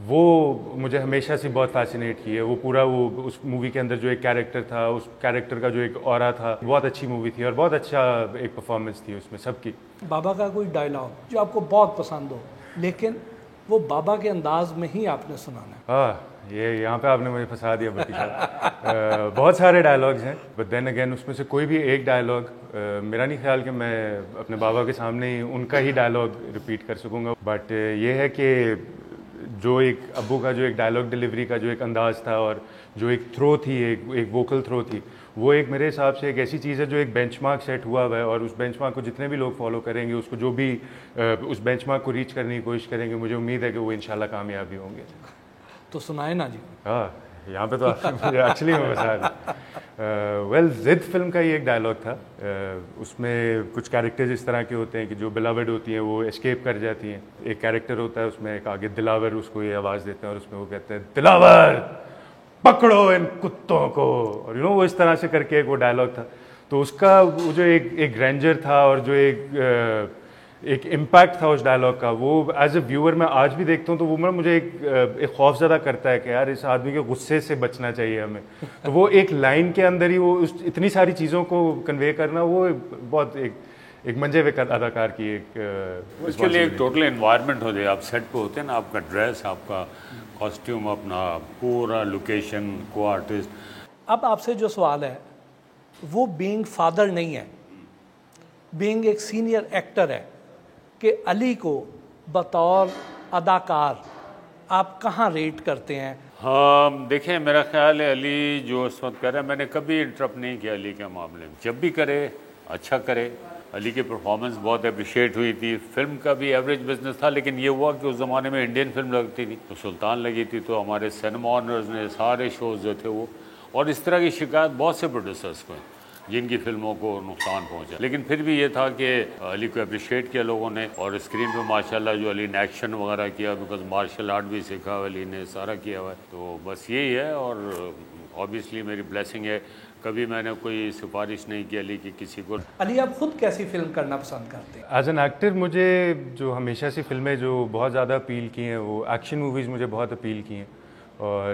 वो मुझे हमेशा से बहुत फैसिनेट की है। वो पूरा वो उस मूवी के अंदर जो एक कैरेक्टर था, उस कैरेक्टर का जो एक ऑरा था, बहुत अच्छी मूवी थी और बहुत अच्छा एक परफॉर्मेंस थी उसमें सबकी। बाबा का कोई डायलॉग जो आपको बहुत पसंद हो, लेकिन वो बाबा के अंदाज में ही आपने सुनाना है? हाँ, ये यहाँ पे आपने मुझे फंसा दिया बट्टी साहब। बहुत सारे डायलॉग्स हैं, बट देन अगेन उसमें से कोई भी एक डायलॉग मेरा नहीं ख्याल कि मैं अपने बाबा के सामने ही उनका ही डायलॉग रिपीट कर सकूँगा। बट ये है कि जो एक अब्बू का जो एक डायलॉग डिलीवरी का जो एक अंदाज़ था और जो एक थ्रो थी, एक वोकल थ्रो थी, वो एक मेरे हिसाब से एक ऐसी चीज़ है जो एक बेंचमार्क सेट हुआ हुआ है, और उस बेंचमार्क को जितने भी लोग फॉलो करेंगे, उसको जो भी उस बेंचमार्क को रीच करने की कोशिश करेंगे, मुझे उम्मीद है कि वो इंशाल्लाह कामयाब भी होंगे। तो सुनाए ना जी। हाँ, यहाँ पे तो एक्चुअली मैं बता वेल जिद फिल्म का ही एक डायलॉग था। उसमें कुछ कैरेक्टर्स इस तरह के होते हैं कि जो बिलावड होती हैं वो एस्केप कर जाती हैं। एक कैरेक्टर होता है उसमें, एक आगे दिलावर, उसको ये आवाज़ देते हैं और उसमें वो कहते हैं दिलावर पकड़ो इन कुत्तों को, और वो इस तरह से करके एक वो डायलॉग था। तो उसका वो जो एक ग्रैंडर था और जो एक इम्पैक्ट था उस डायलॉग का, वो एज ए व्यूअर मैं आज भी देखता हूँ तो वो मुझे एक खौफज़दा करता है कि यार इस आदमी के गुस्से से बचना चाहिए हमें। तो वो एक लाइन के अंदर ही वो इतनी सारी चीज़ों को कन्वे करना, वो बहुत एक मंजे हुए अदाकार की एक उसके लिए एक टोटल एनवायरनमेंट हो जाए। आप सेट पे होते हैं ना, आपका ड्रेस, आपका कॉस्ट्यूम, अपना पूरा लोकेशन, को आर्टिस्ट। अब आपसे जो सवाल है वो बीइंग फादर नहीं है, बीइंग एक सीनियर एक्टर है, कि अली को बतौर अदाकार आप कहाँ रेट करते हैं? हाँ देखिए, मेरा ख्याल है अली जो इस वक्त कर रहा है, मैंने कभी इंटरप्ट नहीं किया अली के मामले में। जब भी करे अच्छा करे। अली की परफॉर्मेंस बहुत अप्रिशिएट हुई थी। फिल्म का भी एवरेज बिजनेस था, लेकिन ये हुआ कि उस ज़माने में इंडियन फिल्म लगती थी तो सुल्तान लगी थी, तो हमारे सिनेमा ऑनर्स ने सारे शोज़ जो थे वो, और इस तरह की शिकायत बहुत से प्रोड्यूसर्स को है जिनकी फिल्मों को नुकसान पहुंचा। लेकिन फिर भी ये था कि अली को अप्रिशिएट किया लोगों ने, और स्क्रीन पे माशाल्लाह जो अली ने एक्शन वगैरह किया, बिकॉज मार्शल आर्ट भी सीखा हुआ अली ने, सारा किया हुआ है। तो बस यही है, और ऑब्वियसली मेरी ब्लेसिंग है। कभी मैंने कोई सिफारिश नहीं की अली की किसी को। अली आप खुद कैसी फिल्म करना पसंद करते हैं? एज एन एक्टर मुझे जो हमेशा से फिल्में जो बहुत ज़्यादा अपील की हैं वो एक्शन मूवीज़ मुझे बहुत अपील की हैं, और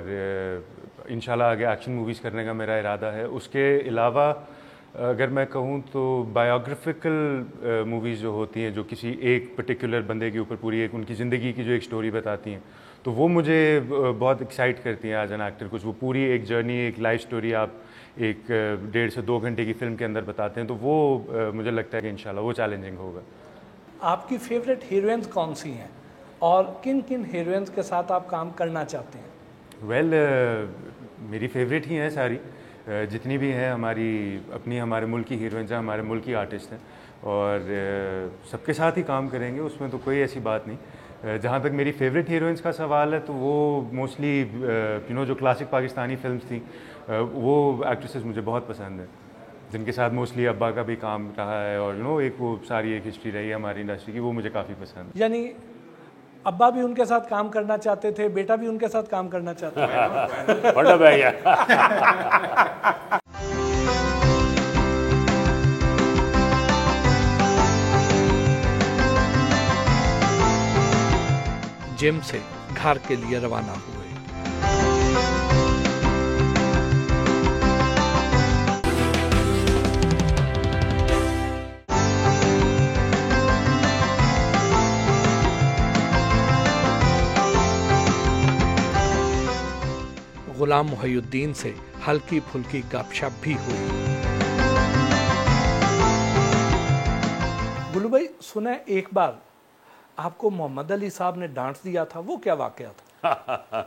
इंशाल्लाह आगे एक्शन मूवीज़ करने का मेरा इरादा है। उसके अलावा अगर मैं कहूँ तो बायोग्राफिकल मूवीज़ जो होती हैं, जो किसी एक पर्टिकुलर बंदे के ऊपर पूरी एक उनकी ज़िंदगी की जो एक स्टोरी बताती हैं, तो वो मुझे बहुत एक्साइट करती हैं एज एन एक्टर। कुछ वो पूरी एक जर्नी, एक लाइफ स्टोरी आप एक 1.5 से 2 घंटे की फिल्म के अंदर बताते हैं, तो वो मुझे लगता है कि इंशाल्लाह वो चैलेंजिंग होगा। आपकी फेवरेट हीरोइंस कौन सी हैं और किन किन हीरोइंस के साथ आप काम करना चाहते हैं? वेल मेरी फेवरेट ही हैं सारी, जितनी भी हैं हमारे मुल्क की हीरोइंस हैं, हमारे मुल्क की आर्टिस्ट हैं, और सबके साथ ही काम करेंगे, उसमें तो कोई ऐसी बात नहीं। जहाँ तक मेरी फेवरेट हीरोइंस का सवाल है तो वो मोस्टली जो क्लासिक पाकिस्तानी फिल्म्स थी, वो एक्ट्रेसेस मुझे बहुत पसंद हैं, जिनके साथ मोस्टली अब्बा का भी काम रहा है, और एक वो सारी एक हिस्ट्री रही है हमारी इंडस्ट्री की, वो मुझे काफ़ी पसंद है। यानी अब्बा भी उनके साथ काम करना चाहते थे, बेटा भी उनके साथ काम करना चाहता है। बड़ा भैया। जिम से घर के लिए रवाना हुए। गुलाम मुहिउद्दीन से हल्की फुल्की गपशप भी हुई। गुलू भाई, सुना है एक बार आपको मोहम्मद अली साहब ने डांट दिया था, वो क्या वाकया था?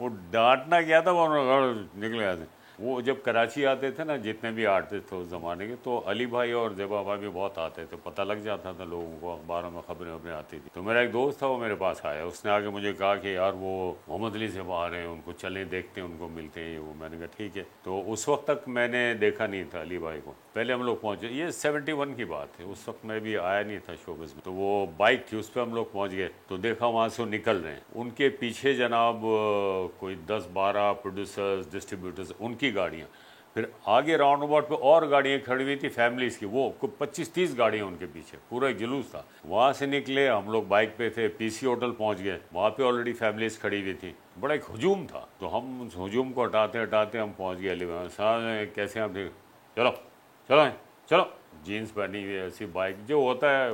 वो डांटना क्या था, वो निकल गया था। वो जब कराची आते थे ना, जितने भी आर्टिस्ट थे उस ज़माने के, तो अली भाई और ज़ेबा भाई भी बहुत आते थे, पता लग जाता था लोगों को, अखबारों में खबरें वबरें आती थी। तो मेरा एक दोस्त था, वो मेरे पास आया, उसने आके मुझे कहा कि यार वो मोहम्मद अली ज़ेबा आ रहे हैं, उनको चलें देखते हैं, उनको मिलते हैं। वो मैंने कहा ठीक है। तो उस वक्त तक मैंने देखा नहीं था अली भाई को। पहले हम लोग पहुँचे, ये 71 की बात है, उस वक्त मैं भी आया नहीं था शोबिज़ में। तो वो बाइक थी, उस पर हम लोग पहुँच गए, तो देखा वहाँ से वो निकल रहे हैं। उनके पीछे जनाब कोई 10-12 प्रोड्यूसर्स, डिस्ट्रीब्यूटर्स, उनकी गाड़ियाँ, फिर आगे राउंड अबाउट पे और गाड़ियाँ खड़ी हुई थी फैमिलीज़ की, वो 25-30 गाड़ियाँ उनके पीछे, पूरा एक जुलूस था। वहाँ से निकले, हम लोग बाइक पे थे, पीसी होटल पहुँच गए, वहाँ पे ऑलरेडी फैमिलीज़ खड़ी हुई थी, बड़ा एक हजूम था। तो हम उस हजूम को हटाते हटाते हम पहुँच गए अली भाई साहब, कैसे आप देख, चलो चलो चलो, जीन्स पहनी हुई ऐसी बाइक, जो होता है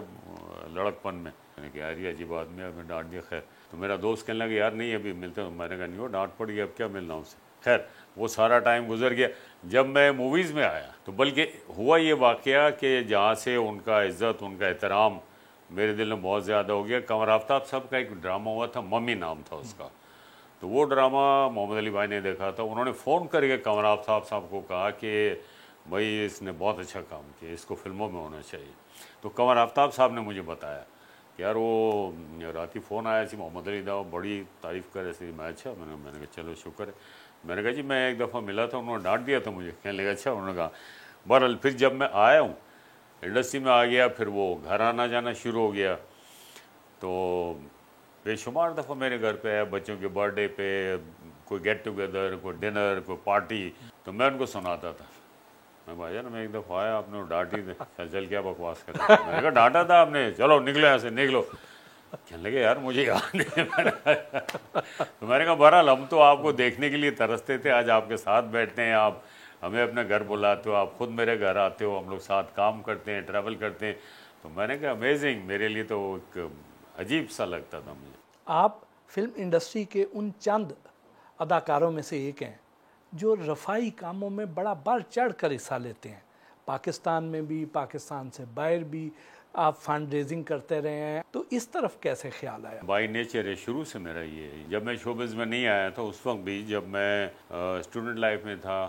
लड़कपन में। मैंने कहा यार ये अजीब आदमी है, डांट दिया। खैर, तो मेरा दोस्त कहने लगा यार नहीं अभी मिलते हैं। मैंने कहा नहीं, वो डांट पड़ गया, अब क्या मिलना उससे। खैर, वो सारा टाइम गुजर गया। जब मैं मूवीज़ में आया तो बल्कि हुआ ये वाक़या कि जहाँ से उनका इज़्ज़त, उनका एहतराम मेरे दिल में बहुत ज़्यादा हो गया। कंवर आफ्ताब साहब का एक ड्रामा हुआ था, मम्मी नाम था उसका। तो वो ड्रामा मोहम्मद अली भाई ने देखा था, उन्होंने फ़ोन करके कंवर आफ्ताब साहब को कहा कि भाई इसने बहुत अच्छा काम किया, इसको फिल्मों में होना चाहिए। तो कंवर आफ्ताब साहब ने मुझे बताया कि यार वो रात ही फ़ोन आया थी, मोहम्मद अली दा बड़ी तारीफ़ कर रहे थे। मैं अच्छा, मैंने कहा चलो शुक्र है। मैंने कहा जी मैं एक दफ़ा मिला था, उन्होंने डांट दिया था मुझे। कहने लगा अच्छा। उन्होंने कहा बहरहाल फिर जब मैं आया हूँ, इंडस्ट्री में आ गया, फिर वो घर आना जाना शुरू हो गया, तो बेशुमार दफ़ा मेरे घर पे आया, बच्चों के बर्थडे पे, कोई गेट टुगेदर, कोई डिनर, कोई पार्टी, तो मैं उनको सुनाता था। मैं भाईजान मैं एक दफ़ा आया, आपने डांट ही दे, चल क्या बकवास कर रहे। मैंने कहा डांटा था आपने, चलो निकलो यहाँ से, निकलो। कहने लगे यार मुझे याद नहीं। तो मैंने कहा बहरहाल हम तो आपको देखने के लिए तरसते थे, आज आपके साथ बैठते हैं, आप हमें अपने घर बुलाते हो, आप खुद मेरे घर आते हो, हम लोग साथ काम करते हैं, ट्रैवल करते हैं। तो मैंने कहा अमेजिंग, मेरे लिए तो एक अजीब सा लगता था मुझे। आप फिल्म इंडस्ट्री के उन चंद अदाकारों में से एक हैं जो रफ़ाई कामों में बड़ा बढ़ चढ़ कर हिस्सा लेते हैं। पाकिस्तान में भी, पाकिस्तान से बाहर भी आप फंड रेजिंग करते रहे हैं, तो इस तरफ कैसे ख्याल आया? बाई नेचर है, शुरू से मेरा ये है। जब मैं शोबिज़ में नहीं आया था उस वक्त भी, जब मैं स्टूडेंट लाइफ में था,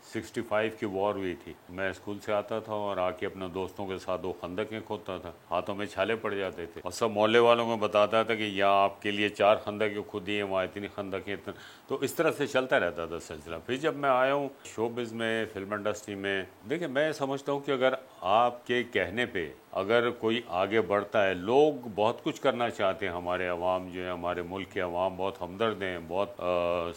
65 की वॉर हुई थी, मैं स्कूल से आता था और आके अपने दोस्तों के साथ 2 खंदकें खोदता था, हाथों में छाले पड़ जाते थे, और सब मोहल्ले वालों को बताता था कि यहाँ आपके लिए 4 खंदकें खुदी हैं, वहाँ इतनी खंदकें, इतनी। तो इस तरह से चलता रहता था सिलसिला। फिर जब मैं आया हूँ शोबिज़ में, फिल्म इंडस्ट्री में, देखिए मैं समझता हूँ कि अगर आपके कहने पर अगर कोई आगे बढ़ता है, लोग बहुत कुछ करना चाहते हैं, हमारे अवाम जो है, हमारे मुल्क के अवाम बहुत हमदर्द हैं, बहुत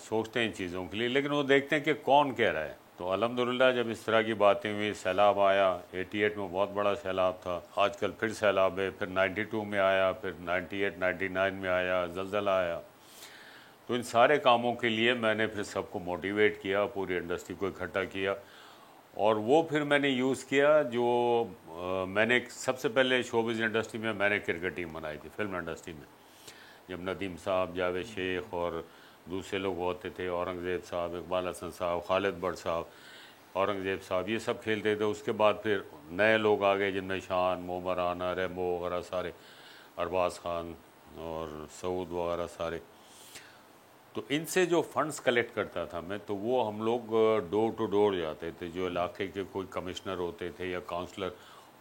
सोचते हैं इन चीज़ों के लिए, लेकिन वो देखते हैं कि कौन कह रहा है। तो अल्हम्दुलिल्लाह जब इस तरह की बातें हुई, सैलाब आया, 88 में बहुत बड़ा सैलाब था, आजकल फिर सैलाब है, फिर 92 में आया, फिर 98-99 में आया, ज़लज़ला आया। तो इन सारे कामों के लिए मैंने फिर सबको मोटिवेट किया, पूरी इंडस्ट्री को इकट्ठा किया, और वो फिर मैंने यूज़ किया जो मैंने सबसे पहले शोबिज़ इंडस्ट्री में मैंने क्रिकेट टीम बनाई थी, फिल्म इंडस्ट्री में। जब नदीम साहब, जावेद शेख और दूसरे लोग होते थे, औरंगज़ेब साहब, इकबाल हसन साहब, खालिद भट्ट साहब, औरंगज़ेब साहब, ये सब खेलते थे। उसके बाद फिर नए लोग आ गए जिनमें शान, मोमर राना, रेमो वगैरह सारे, अरबाज़ खान और सऊद वगैरह सारे। तो इनसे जो फंड्स कलेक्ट करता था मैं, तो वो हम लोग डोर टू डोर जाते थे, जो इलाके के कोई कमिश्नर होते थे या काउंसलर,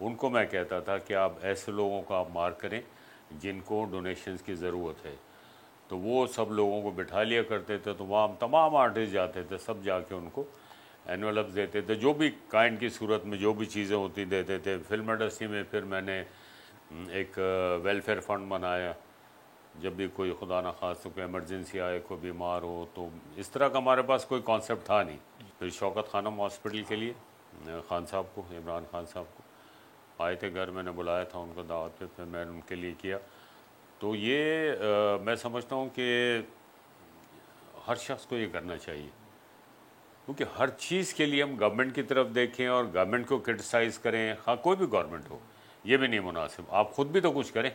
उनको मैं कहता था कि आप ऐसे लोगों को आप मार्क करें जिनको डोनेशंस की ज़रूरत है। तो वो सब लोगों को बिठा लिया करते थे, तो वहाँ तमाम आर्टिस्ट जाते थे, सब जाके उनको एनवलप्स देते थे, जो भी काइंड की सूरत में जो भी चीज़ें होती देते थे। फिल्म इंडस्ट्री में फिर मैंने एक वेलफेयर फ़ंड बनाया, जब भी कोई खुदा न खास कोई एमरजेंसी आए, कोई बीमार हो, तो इस तरह का हमारे पास कोई कॉन्सेप्ट था नहीं। फिर शौकत खानम हॉस्पिटल के लिए खान साहब को, इमरान खान साहब को आए थे घर, मैंने बुलाया था उनको दावत पे, फिर मैंने उनके लिए किया। तो ये मैं समझता हूँ कि हर शख्स को ये करना चाहिए, क्योंकि हर चीज़ के लिए हम गवर्नमेंट की तरफ देखें और गवर्नमेंट को क्रिटिसाइज़ करें, हाँ कोई भी गवर्नमेंट हो, ये भी नहीं मुनासिब। आप ख़ुद भी तो कुछ करें।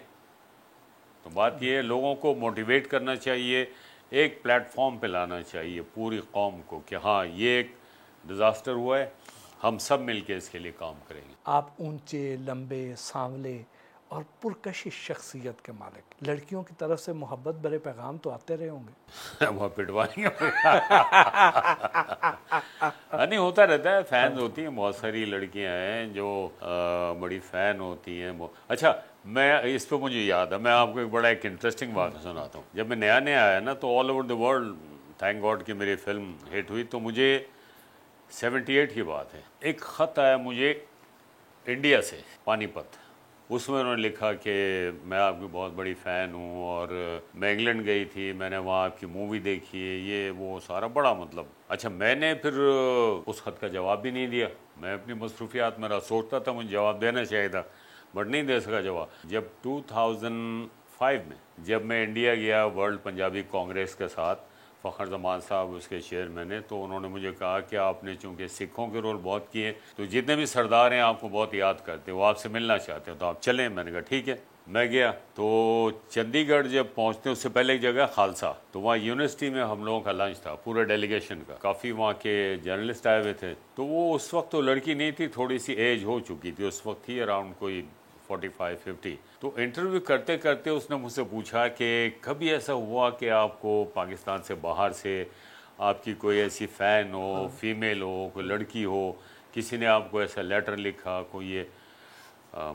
तो बात ये है, लोगों को मोटिवेट करना चाहिए, एक प्लेटफॉर्म पे लाना चाहिए पूरी कौम को कि हाँ ये एक डिज़ास्टर हुआ है, हम सब मिलके इसके लिए काम करेंगे। आप ऊंचे, लंबे, सांवले और पुरकशिश शख्सियत के मालिक। लड़कियों की तरफ से मोहब्बत भरे पैगाम तो आते रहे होंगे। वहाँ पिटवाएंगे। नहीं, होता रहता है, फैंस होती हैं, बहुत सारी लड़कियां हैं जो बड़ी फ़ैन होती हैं। अच्छा, मैं इस पे मुझे याद है, मैं आपको एक इंटरेस्टिंग बात सुनाता हूँ। जब मैं नया नया आया ना, तो all over the world, thank God कि मेरी फिल्म हिट हुई, तो मुझे 78 की बात है, एक ख़त आया मुझे इंडिया से, पानीपत। उसमें उन्होंने लिखा कि मैं आपकी बहुत बड़ी फ़ैन हूँ और मैं इंग्लैंड गई थी, मैंने वहाँ आपकी मूवी देखी है, ये वो सारा बड़ा मतलब। अच्छा, मैंने फिर उस ख़त का जवाब भी नहीं दिया। मैं अपनी मसरूफियात में रहा, सोचता था मुझे जवाब देना चाहिए था, बट नहीं दे सका जवाब। जब 2005 में जब मैं इंडिया गया वर्ल्ड पंजाबी कांग्रेस के साथ, फ़खर जमान साहब उसके चेयरमैन हैं, तो उन्होंने मुझे कहा कि आपने चूँकि सिखों के रोल बहुत किए, तो जितने भी सरदार हैं आपको बहुत याद करते, वो आपसे मिलना चाहते हो, तो आप चलें। मैंने कहा ठीक है। मैं गया, तो चंडीगढ़ जब पहुंचते उससे पहले एक जगह खालसा, तो वहाँ यूनिवर्सिटी में हम लोगों का लंच था पूरे डेलीगेशन का। काफ़ी वहाँ के जर्नलिस्ट आए हुए थे। तो वो उस वक्त तो लड़की नहीं थी, थोड़ी सी एज हो चुकी थी, उस वक्त थी अराउंड कोई 45-50। तो इंटरव्यू करते करते उसने मुझसे पूछा कि कभी ऐसा हुआ कि आपको पाकिस्तान से बाहर से आपकी कोई ऐसी फ़ैन हो, फीमेल हो, कोई लड़की हो, किसी ने आपको ऐसा लेटर लिखा, कोई ये।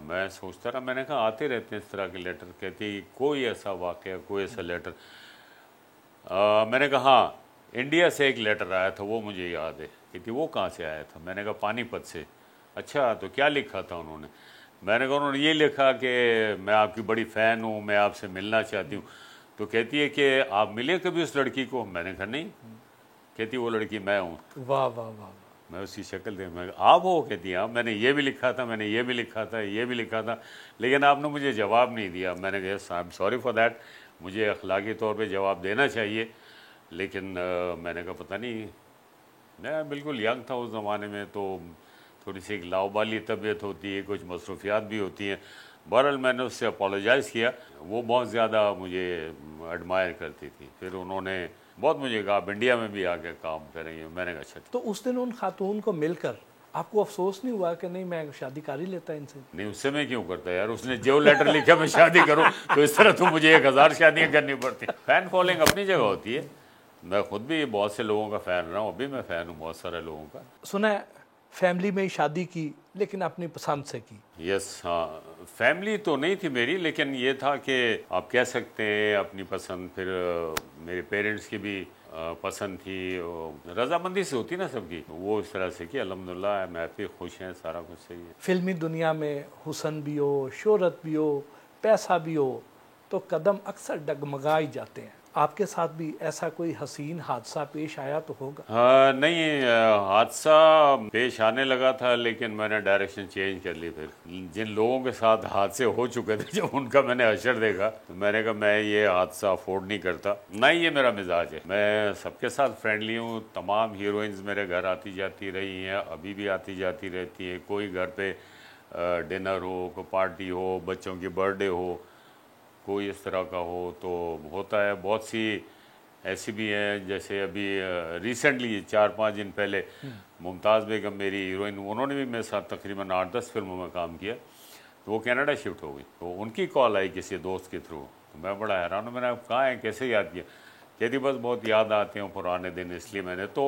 मैं सोचता रहा, मैंने कहा आते रहते हैं इस तरह के लेटर। कहती कोई ऐसा वाक़या, कोई ऐसा लेटर। मैंने कहा हाँ, इंडिया से एक लेटर आया था, वो मुझे याद है। कहती वो कहाँ से आया था? मैंने कहा पानीपत से। अच्छा, तो क्या लिखा था उन्होंने? मैंने कहा उन्होंने ये लिखा कि मैं आपकी बड़ी फ़ैन हूँ, मैं आपसे मिलना चाहती हूँ। तो कहती है कि आप मिले कभी उस लड़की को? मैंने कहा नहीं। कहती वो लड़की मैं हूँ। वाह वाह वाह। मैं उसकी शक्ल देख, मैं आप हो? कहती हाँ, मैंने ये भी लिखा था, मैंने ये भी लिखा था, ये भी लिखा था, लेकिन आपने मुझे जवाब नहीं दिया। मैंने कहा I am sorry for that, मुझे अखलाकी तौर पे जवाब देना चाहिए, लेकिन मैंने कहा पता नहीं, मैं बिल्कुल यंग था उस ज़माने में, तो थोड़ी सी एक लाउबाली तबीयत होती है, कुछ मसरूफियात भी होती हैं। बहरहाल मैंने उससे अपोलोजाइज़ किया। वो बहुत ज़्यादा मुझे एडमायर करती थी। फिर उन्होंने बहुत मुझे कहा आप इंडिया में भी आके काम करेंगे। मैंने कहा अच्छा। तो उस दिन उन खातून को मिलकर आपको अफसोस नहीं हुआ कि नहीं मैं शादी कर ही लेता इनसे? नहीं, उससे मैं क्यों करता यार, उसने जो लेटर लिखा मैं शादी करूं, तो इस तरह तो मुझे 1000 शादियां करनी पड़ती। फ़ैन फॉलोइंग अपनी जगह होती है, मैं खुद भी बहुत से लोगों का फ़ैन रहा हूँ, अभी मैं फ़ैन हूँ बहुत सारे लोगों का। सुना है फैमिली में ही शादी की, लेकिन अपनी पसंद से की। यस, हाँ, फैमिली तो नहीं थी मेरी, लेकिन ये था कि आप कह सकते हैं अपनी पसंद। फिर मेरे पेरेंट्स की भी पसंद थी, रजामंदी से होती ना सबकी, वो इस तरह से कि अल्हम्दुलिल्लाह मैं भी खुश हैं, सारा कुछ सही है। फिल्मी दुनिया में हुस्न भी हो, शोहरत भी हो, पैसा भी हो, तो कदम अक्सर डगमगा ही जाते हैं। आपके साथ भी ऐसा कोई हसीन हादसा पेश आया तो होगा? नहीं, हादसा पेश आने लगा था, लेकिन मैंने डायरेक्शन चेंज कर ली। फिर जिन लोगों के साथ हादसे हो चुके थे, जब उनका मैंने हशर देखा, तो मैंने कहा मैं ये हादसा अफोर्ड नहीं करता। नहीं, ये मेरा मिजाज है, मैं सबके साथ फ्रेंडली हूँ। तमाम हीरोइंस मेरे घर आती जाती रही हैं, अभी भी आती जाती रहती हैं। कोई घर पे डिनर हो, कोई पार्टी हो, बच्चों की बर्थडे हो, कोई इस तरह का हो तो होता है। बहुत सी ऐसी भी हैं, जैसे अभी रिसेंटली 4-5 दिन पहले मुमताज़ बेगम मेरी हीरोइन, उन्होंने भी मेरे साथ तकरीबन 8-10 फिल्मों में काम किया, तो वो कनाडा शिफ्ट हो गई। तो उनकी कॉल आई किसी दोस्त के थ्रू, तो मैं बड़ा हैरान हूँ। मैंने कहा है कैसे याद किया? कहती बस बहुत याद आते हैं पुराने दिन, इसलिए मैंने। तो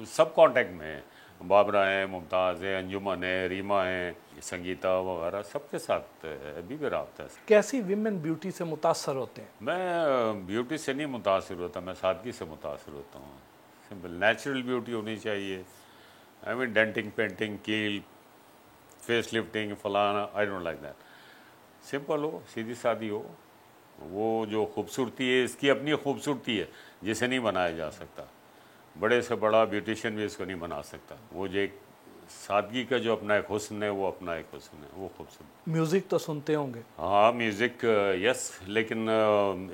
सब कांटेक्ट में है, बाबरा है, मुमताज़ है, अंजुमन है, रीमा है, संगीता वगैरह, सबके साथ अभी भी रब्ता है। कैसी विमेन ब्यूटी से मुतासर होते हैं? मैं ब्यूटी से नहीं मुतासर होता, मैं सादगी से मुतासर होता हूँ। सिंपल नेचुरल ब्यूटी होनी चाहिए। आई मीन डेंटिंग, पेंटिंग, कील, फेस लिफ्टिंग, फलाना, I don't like that. Simple हो, सीधी सादी हो। वो जो खूबसूरती है, इसकी अपनी खूबसूरती है जिसे नहीं बनाया जा सकता। बड़े से बड़ा ब्यूटिशियन भी इसको नहीं बना सकता। वो जो एक सादगी का जो अपना एक हुस्न है, वो अपना एक हुस्न है, वो खूबसूरत। म्यूज़िक तो सुनते होंगे? हाँ, म्यूज़िक यस, लेकिन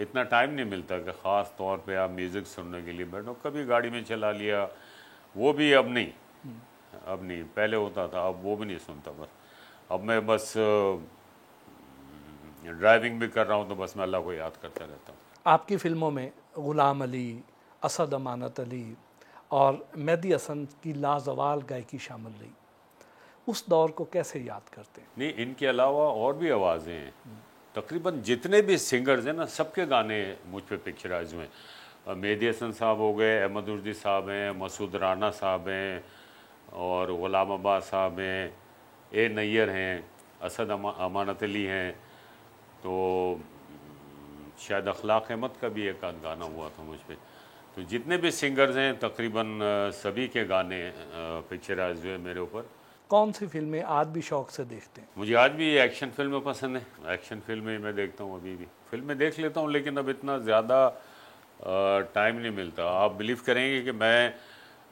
इतना टाइम नहीं मिलता कि ख़ास तौर पे आप म्यूज़िक सुनने के लिए बैठो। कभी गाड़ी में चला लिया, वो भी अब नहीं, अब नहीं। पहले होता था, अब वो भी नहीं सुनता। बस अब मैं बस ड्राइविंग भी कर रहा हूँ तो बस मैं अल्लाह को याद करता रहता हूँ। आपकी फ़िल्मों में ग़ुलाम अली, असद अमानत अली और मेहदी हसन की लाजवाल गायकी शामिल रही। उस दौर को कैसे याद करते हैं? नहीं, इनके अलावा और भी आवाज़ें हैं। तकरीबन जितने भी सिंगर्स हैं ना, सबके गाने मुझ पे पिक्चराइज हुए हैं। मेहदी हसन साहब हो गए, अहमद उर्दी साहब हैं, मसूद राना साहब हैं, और ग़ुलाम अब्बास साहब हैं, ए नैयर हैं, असद अमानत अली हैं, तो शायद अखलाक अहमद का भी एक आध गाना हुआ था मुझ पे। तो जितने भी सिंगर्स हैं तकरीबन सभी के गाने पिक्चराइज हुए मेरे ऊपर। कौन सी फिल्में आज भी शौक से देखते हैं? मुझे आज भी एक्शन फिल्में पसंद हैं। एक्शन फिल्में मैं देखता हूँ, अभी भी फिल्में देख लेता हूँ, लेकिन अब इतना ज़्यादा टाइम नहीं मिलता। आप बिलीव करेंगे कि मैं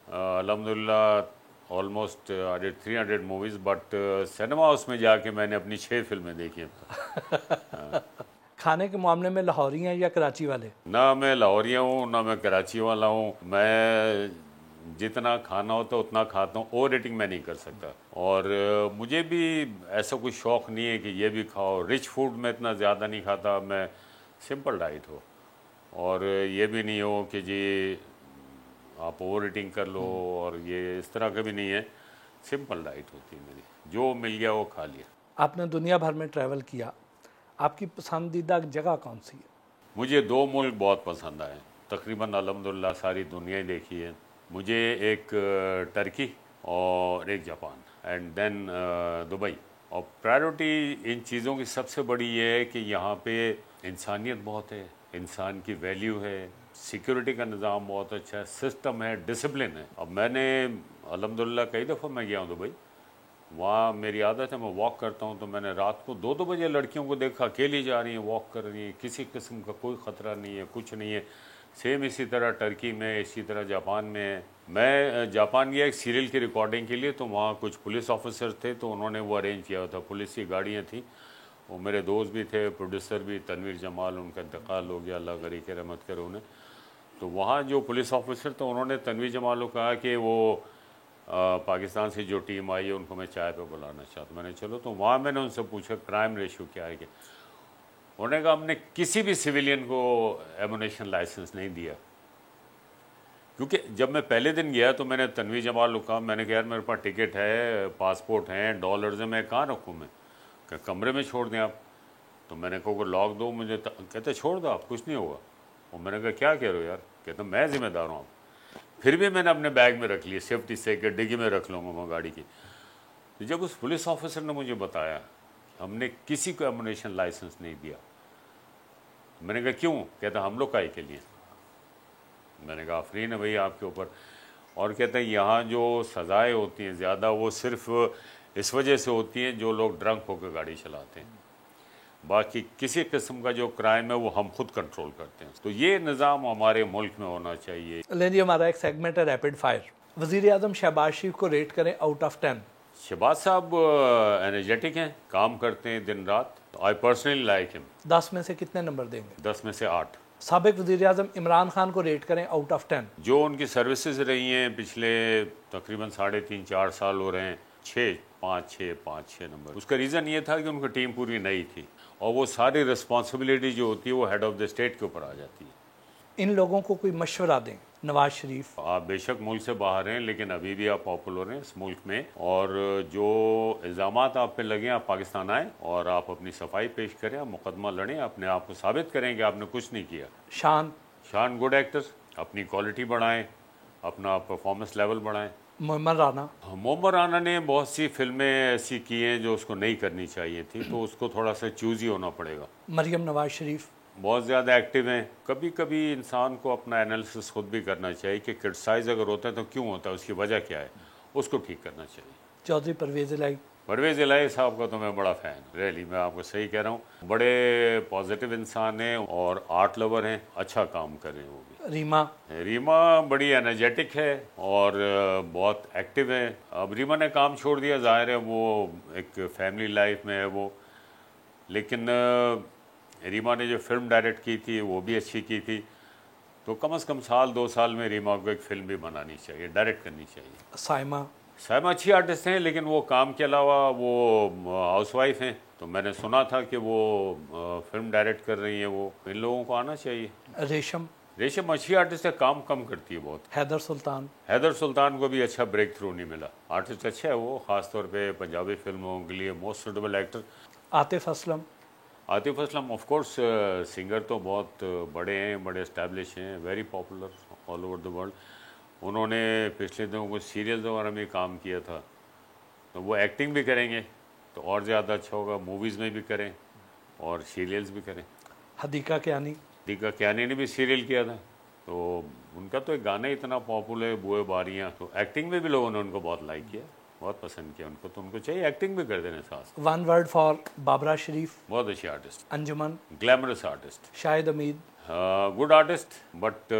अल्हम्दुलिल्लाह almost I did 300 movies, but cinema house में जाके मैंने अपनी 6 फिल्में देखी हैं। खाने के मामले में लाहौरी हैं या कराची वाले? ना मैं लाहौरिया हूँ ना मैं कराची वाला हूँ। मैं जितना खाना होता है उतना खाता हूँ, ओवर रेटिंग मैं नहीं कर सकता। और मुझे भी ऐसा कोई शौक़ नहीं है कि ये भी खाओ। रिच फूड मैं इतना ज़्यादा नहीं खाता, मैं सिंपल डाइट हो, और ये भी नहीं हो कि जी आप ओवर रेटिंग कर लो, और ये इस तरह का भी नहीं है। सिंपल डाइट होती है मेरी, जो मिल गया वो खा लिया। आपने दुनिया भर में ट्रैवल किया, आपकी पसंदीदा जगह कौन सी है? मुझे 2 मुल्क बहुत पसंद आए, तकरीबन अल्हम्दुलिल्लाह सारी दुनिया ही देखी है। मुझे एक टर्की और एक जापान, एंड देन दुबई। और प्रायोरिटी इन चीज़ों की सबसे बड़ी ये है कि यहाँ पे इंसानियत बहुत है, इंसान की वैल्यू है, सिक्योरिटी का निज़ाम बहुत अच्छा है, सिस्टम है, डिसिप्लिन है। अब मैंने अल्हम्दुलिल्लाह कई दफ़ा मैं गया हूँ दुबई, वहाँ मेरी आदत है, मैं वॉक करता हूँ, तो मैंने रात को 2-2 बजे लड़कियों को देखा, अकेली जा रही हैं, वॉक कर रही हैं, किसी किस्म का कोई ख़तरा नहीं है, कुछ नहीं है। सेम इसी तरह टर्की में, इसी तरह जापान में है। मैं जापान गया एक सीरियल की रिकॉर्डिंग के लिए, तो वहाँ कुछ पुलिस ऑफिसर थे, तो उन्होंने वो अरेंज किया था, पुलिस की गाड़ियाँ थी। वो मेरे दोस्त भी थे, प्रोड्यूसर भी, तनवीर जमाल, उनका इंतकाल हो गया, अल्लाह गरी के रहमत करे उन्हें। तो वहाँ जो पुलिस ऑफिसर थे, उन्होंने तनवीर जमाल को कहा कि वो पाकिस्तान से जो टीम आई है उनको मैं चाय पे बुलाना चाहता हूँ। मैंने चलो, तो वहाँ मैंने उनसे पूछा क्राइम रेशियो क्या है। कि उन्होंने कहा हमने किसी भी सिविलियन को एमुनेशन लाइसेंस नहीं दिया। क्योंकि जब मैं पहले दिन गया तो मैंने तनवीर जमाल को कहा, मैंने कहा यार मेरे पास टिकट है, पासपोर्ट हैं, डॉलर्स हैं, मैं कहाँ रखूँ? मैं क्या कमरे में छोड़ दें आप? तो मैंने कहा लॉक दो मुझे। कहते छोड़ दो आप, कुछ नहीं होगा। और मैंने कहा क्या कह रहे हो यार? कहते मैं ज़िम्मेदार हूँ। फिर भी मैंने अपने बैग में रख लिए, सेफ्टी से कि डिग्गी में रख लूँगा मैं गाड़ी की। तो जब उस पुलिस ऑफिसर ने मुझे बताया हमने किसी को एमुनेशन लाइसेंस नहीं दिया, मैंने कहा क्यों? कहता हम लोग काय के लिए। मैंने कहा आफरीन है भैया आपके ऊपर। और कहते हैं यहाँ जो सज़ाएँ होती हैं ज़्यादा, वो सिर्फ इस वजह से होती हैं जो लोग ड्रंक होकर गाड़ी चलाते हैं। बाकी किसी किस्म का जो क्राइम है वो हम खुद कंट्रोल करते हैं। तो ये निज़ाम हमारे मुल्क में होना चाहिए। लेकिन हमारा एक सेगमेंट है रैपिड फायर। वज़ीर आज़म शहबाज शरीफ को रेट करें आउट ऑफ 10। शहबाज साहब एनर्जेटिक हैं, काम करते हैं दिन रात। I personally like him. 10 में से कितने नंबर देंगे? 10 में से 8। साबिक वज़ीर आज़म इमरान खान को रेट करें आउट ऑफ 10। जो उनकी सर्विसेज रही हैं पिछले तकरीबन 3.5-4 साल हो रहे हैं, 6 नंबर। उसका रीज़न ये था कि उनकी टीम पूरी नई थी, और वो सारी रिस्पॉन्सिबिलिटी जो होती है वो हेड ऑफ़ द स्टेट के ऊपर आ जाती है। इन लोगों को कोई मशवरा दें। नवाज शरीफ, आप बेशक मुल्क से बाहर हैं, लेकिन अभी भी आप पॉपुलर हैं इस मुल्क में, और जो इल्ज़ामात आप पे लगे आप पाकिस्तान आएँ और आप अपनी सफाई पेश करें, आप मुकदमा लड़ें, अपने आप को साबित करें कि आपने कुछ नहीं किया। शान गुड एक्टर, अपनी क्वालिटी बढ़ाएं, अपना परफॉर्मेंस लेवल बढ़ाएं। मोहम्मद राना ने बहुत सी फिल्में ऐसी की हैं जो उसको नहीं करनी चाहिए थी, तो उसको थोड़ा सा चूज़ी होना पड़ेगा। मरियम नवाज शरीफ बहुत ज़्यादा एक्टिव हैं। कभी कभी इंसान को अपना एनालिसिस खुद भी करना चाहिए कि क्रिटिसाइज़ अगर होता है तो क्यों होता है, उसकी वजह क्या है, उसको ठीक करना चाहिए। चौधरी परवेज़ इलाही साहब का तो मैं बड़ा फ़ैन, रियली मैं आपको सही कह रहा हूँ। बड़े पॉजिटिव इंसान हैं और आर्ट लवर हैं, अच्छा काम कर रहे हैं वो भी। रीमा बड़ी एनर्जेटिक है और बहुत एक्टिव है। अब रीमा ने काम छोड़ दिया, ज़ाहिर है वो एक फैमिली लाइफ में है वो, लेकिन रीमा ने जो फिल्म डायरेक्ट की थी वो भी अच्छी की थी। तो कम से कम 1-2 साल में रीमा को एक फ़िल्म भी बनानी चाहिए, डायरेक्ट करनी चाहिए। साइमा अच्छी आर्टिस्ट हैं, लेकिन वो काम के अलावा वो हाउसवाइफ हैं। तो मैंने सुना था कि वो फिल्म डायरेक्ट कर रही हैं। वो इन लोगों को आना चाहिए। रेशम अच्छी आर्टिस्ट है, काम कम करती है बहुत। हैदर सुल्तान, हैदर सुल्तान को भी अच्छा ब्रेक थ्रू नहीं मिला। आर्टिस्ट अच्छा है वो, ख़ास तौर पे पंजाबी फिल्मों के लिए most suitable actor. Atif Aslam, Atif Aslam of course singer तो बहुत बड़े हैं, बड़े इस्टेब्लिश हैं, very popular all over the world. उन्होंने पिछले दिनों कुछ सीरियल्स वगैरह में काम किया था, तो वो एक्टिंग भी करेंगे तो और ज़्यादा अच्छा होगा, मूवीज़ में भी करें और सीरियल्स भी करें। हदीका कियानी, दीका कियानी ने भी सीरियल किया था, तो उनका तो एक गाना इतना पॉपुलर है, बुए बारियाँ, तो एक्टिंग में भी लोगों ने उनको बहुत लाइक किया, बहुत पसंद किया उनको, तो उनको चाहिए एक्टिंग भी कर देने साथ। One word for Babra Sharif, बहुत अच्छी artist, Anjuman, glamorous artist, Shahid Hameed, good artist, but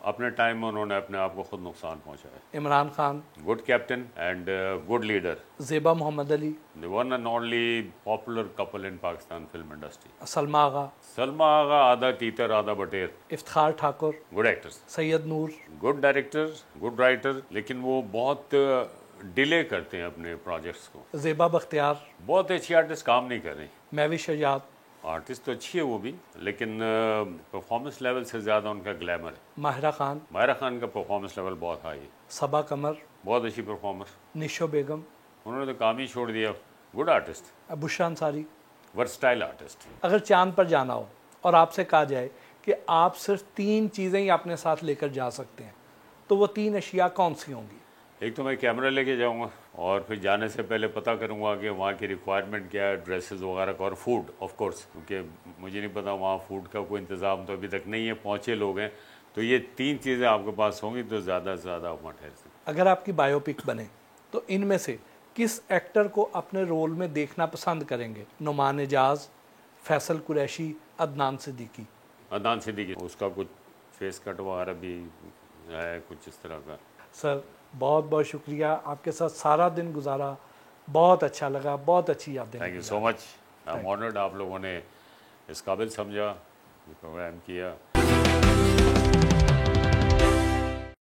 अपने टाइम में उन्होंने अपने आप को खुद नुकसान पहुंचाया। Imran Khan, good captain and good leader, Zeba Mohammad Ali, the one and only popular couple in Pakistan film industry. Salma Agha, Salma Agha आधा तीतर आधा बटेर, Iftikhar Thakur, good actors, Syed Noor, good director, good writer, लेकिन वो बहुत डिले करते हैं अपने प्रोजेक्ट्स को। ज़ेबा बख्तियार, बहुत अच्छी आर्टिस्ट काम नहीं कर रही। महविश शजात, आर्टिस्ट तो अच्छी है वो भी, लेकिन परफॉर्मेंस लेवल से ज़्यादा उनका ग्लैमर है। माहिरा खान, माहिरा खान का परफॉर्मेंस लेवल बहुत हाई है, सबा कमर, बहुत अच्छी परफॉर्मर। निशो बेगम, उन्होंने तो काम ही छोड़ दिया। Good artist, Bushra Ansari. Versatile artist. अगर चांद पर जाना हो और आपसे कहा जाए कि आप सिर्फ 3 चीज़ें ही अपने साथ लेकर जा सकते हैं, तो वो 3 अशिया कौन सी होंगी? एक तो मैं कैमरा लेके जाऊंगा और फिर जाने से पहले पता करूंगा कि वहाँ की रिक्वायरमेंट क्या है, ड्रेसेस वगैरह का, और फूड ऑफ कोर्स, क्योंकि मुझे नहीं पता वहाँ फूड का कोई इंतज़ाम तो अभी तक नहीं है, पहुँचे लोग हैं, तो ये 3 चीज़ें आपके पास होंगी तो ज़्यादा से ज़्यादा वहाँ ठहर सकते। अगर आपकी बायोपिक बने तो इनमें से किस एक्टर को अपने रोल में देखना पसंद करेंगे? नुमान एजाज, फैसल कुरैशी, अदनान सिद्दीकी। अदनान सिद्दीकी, उसका कुछ फेस कट वगैरह भी है कुछ इस तरह का। सर बहुत बहुत शुक्रिया, आपके साथ सारा दिन गुजारा, बहुत अच्छा लगा, बहुत अच्छी यादें। Thank you so much, I am honoured, आप लोगों ने इस काबिल समझा, प्रोग्राम किया।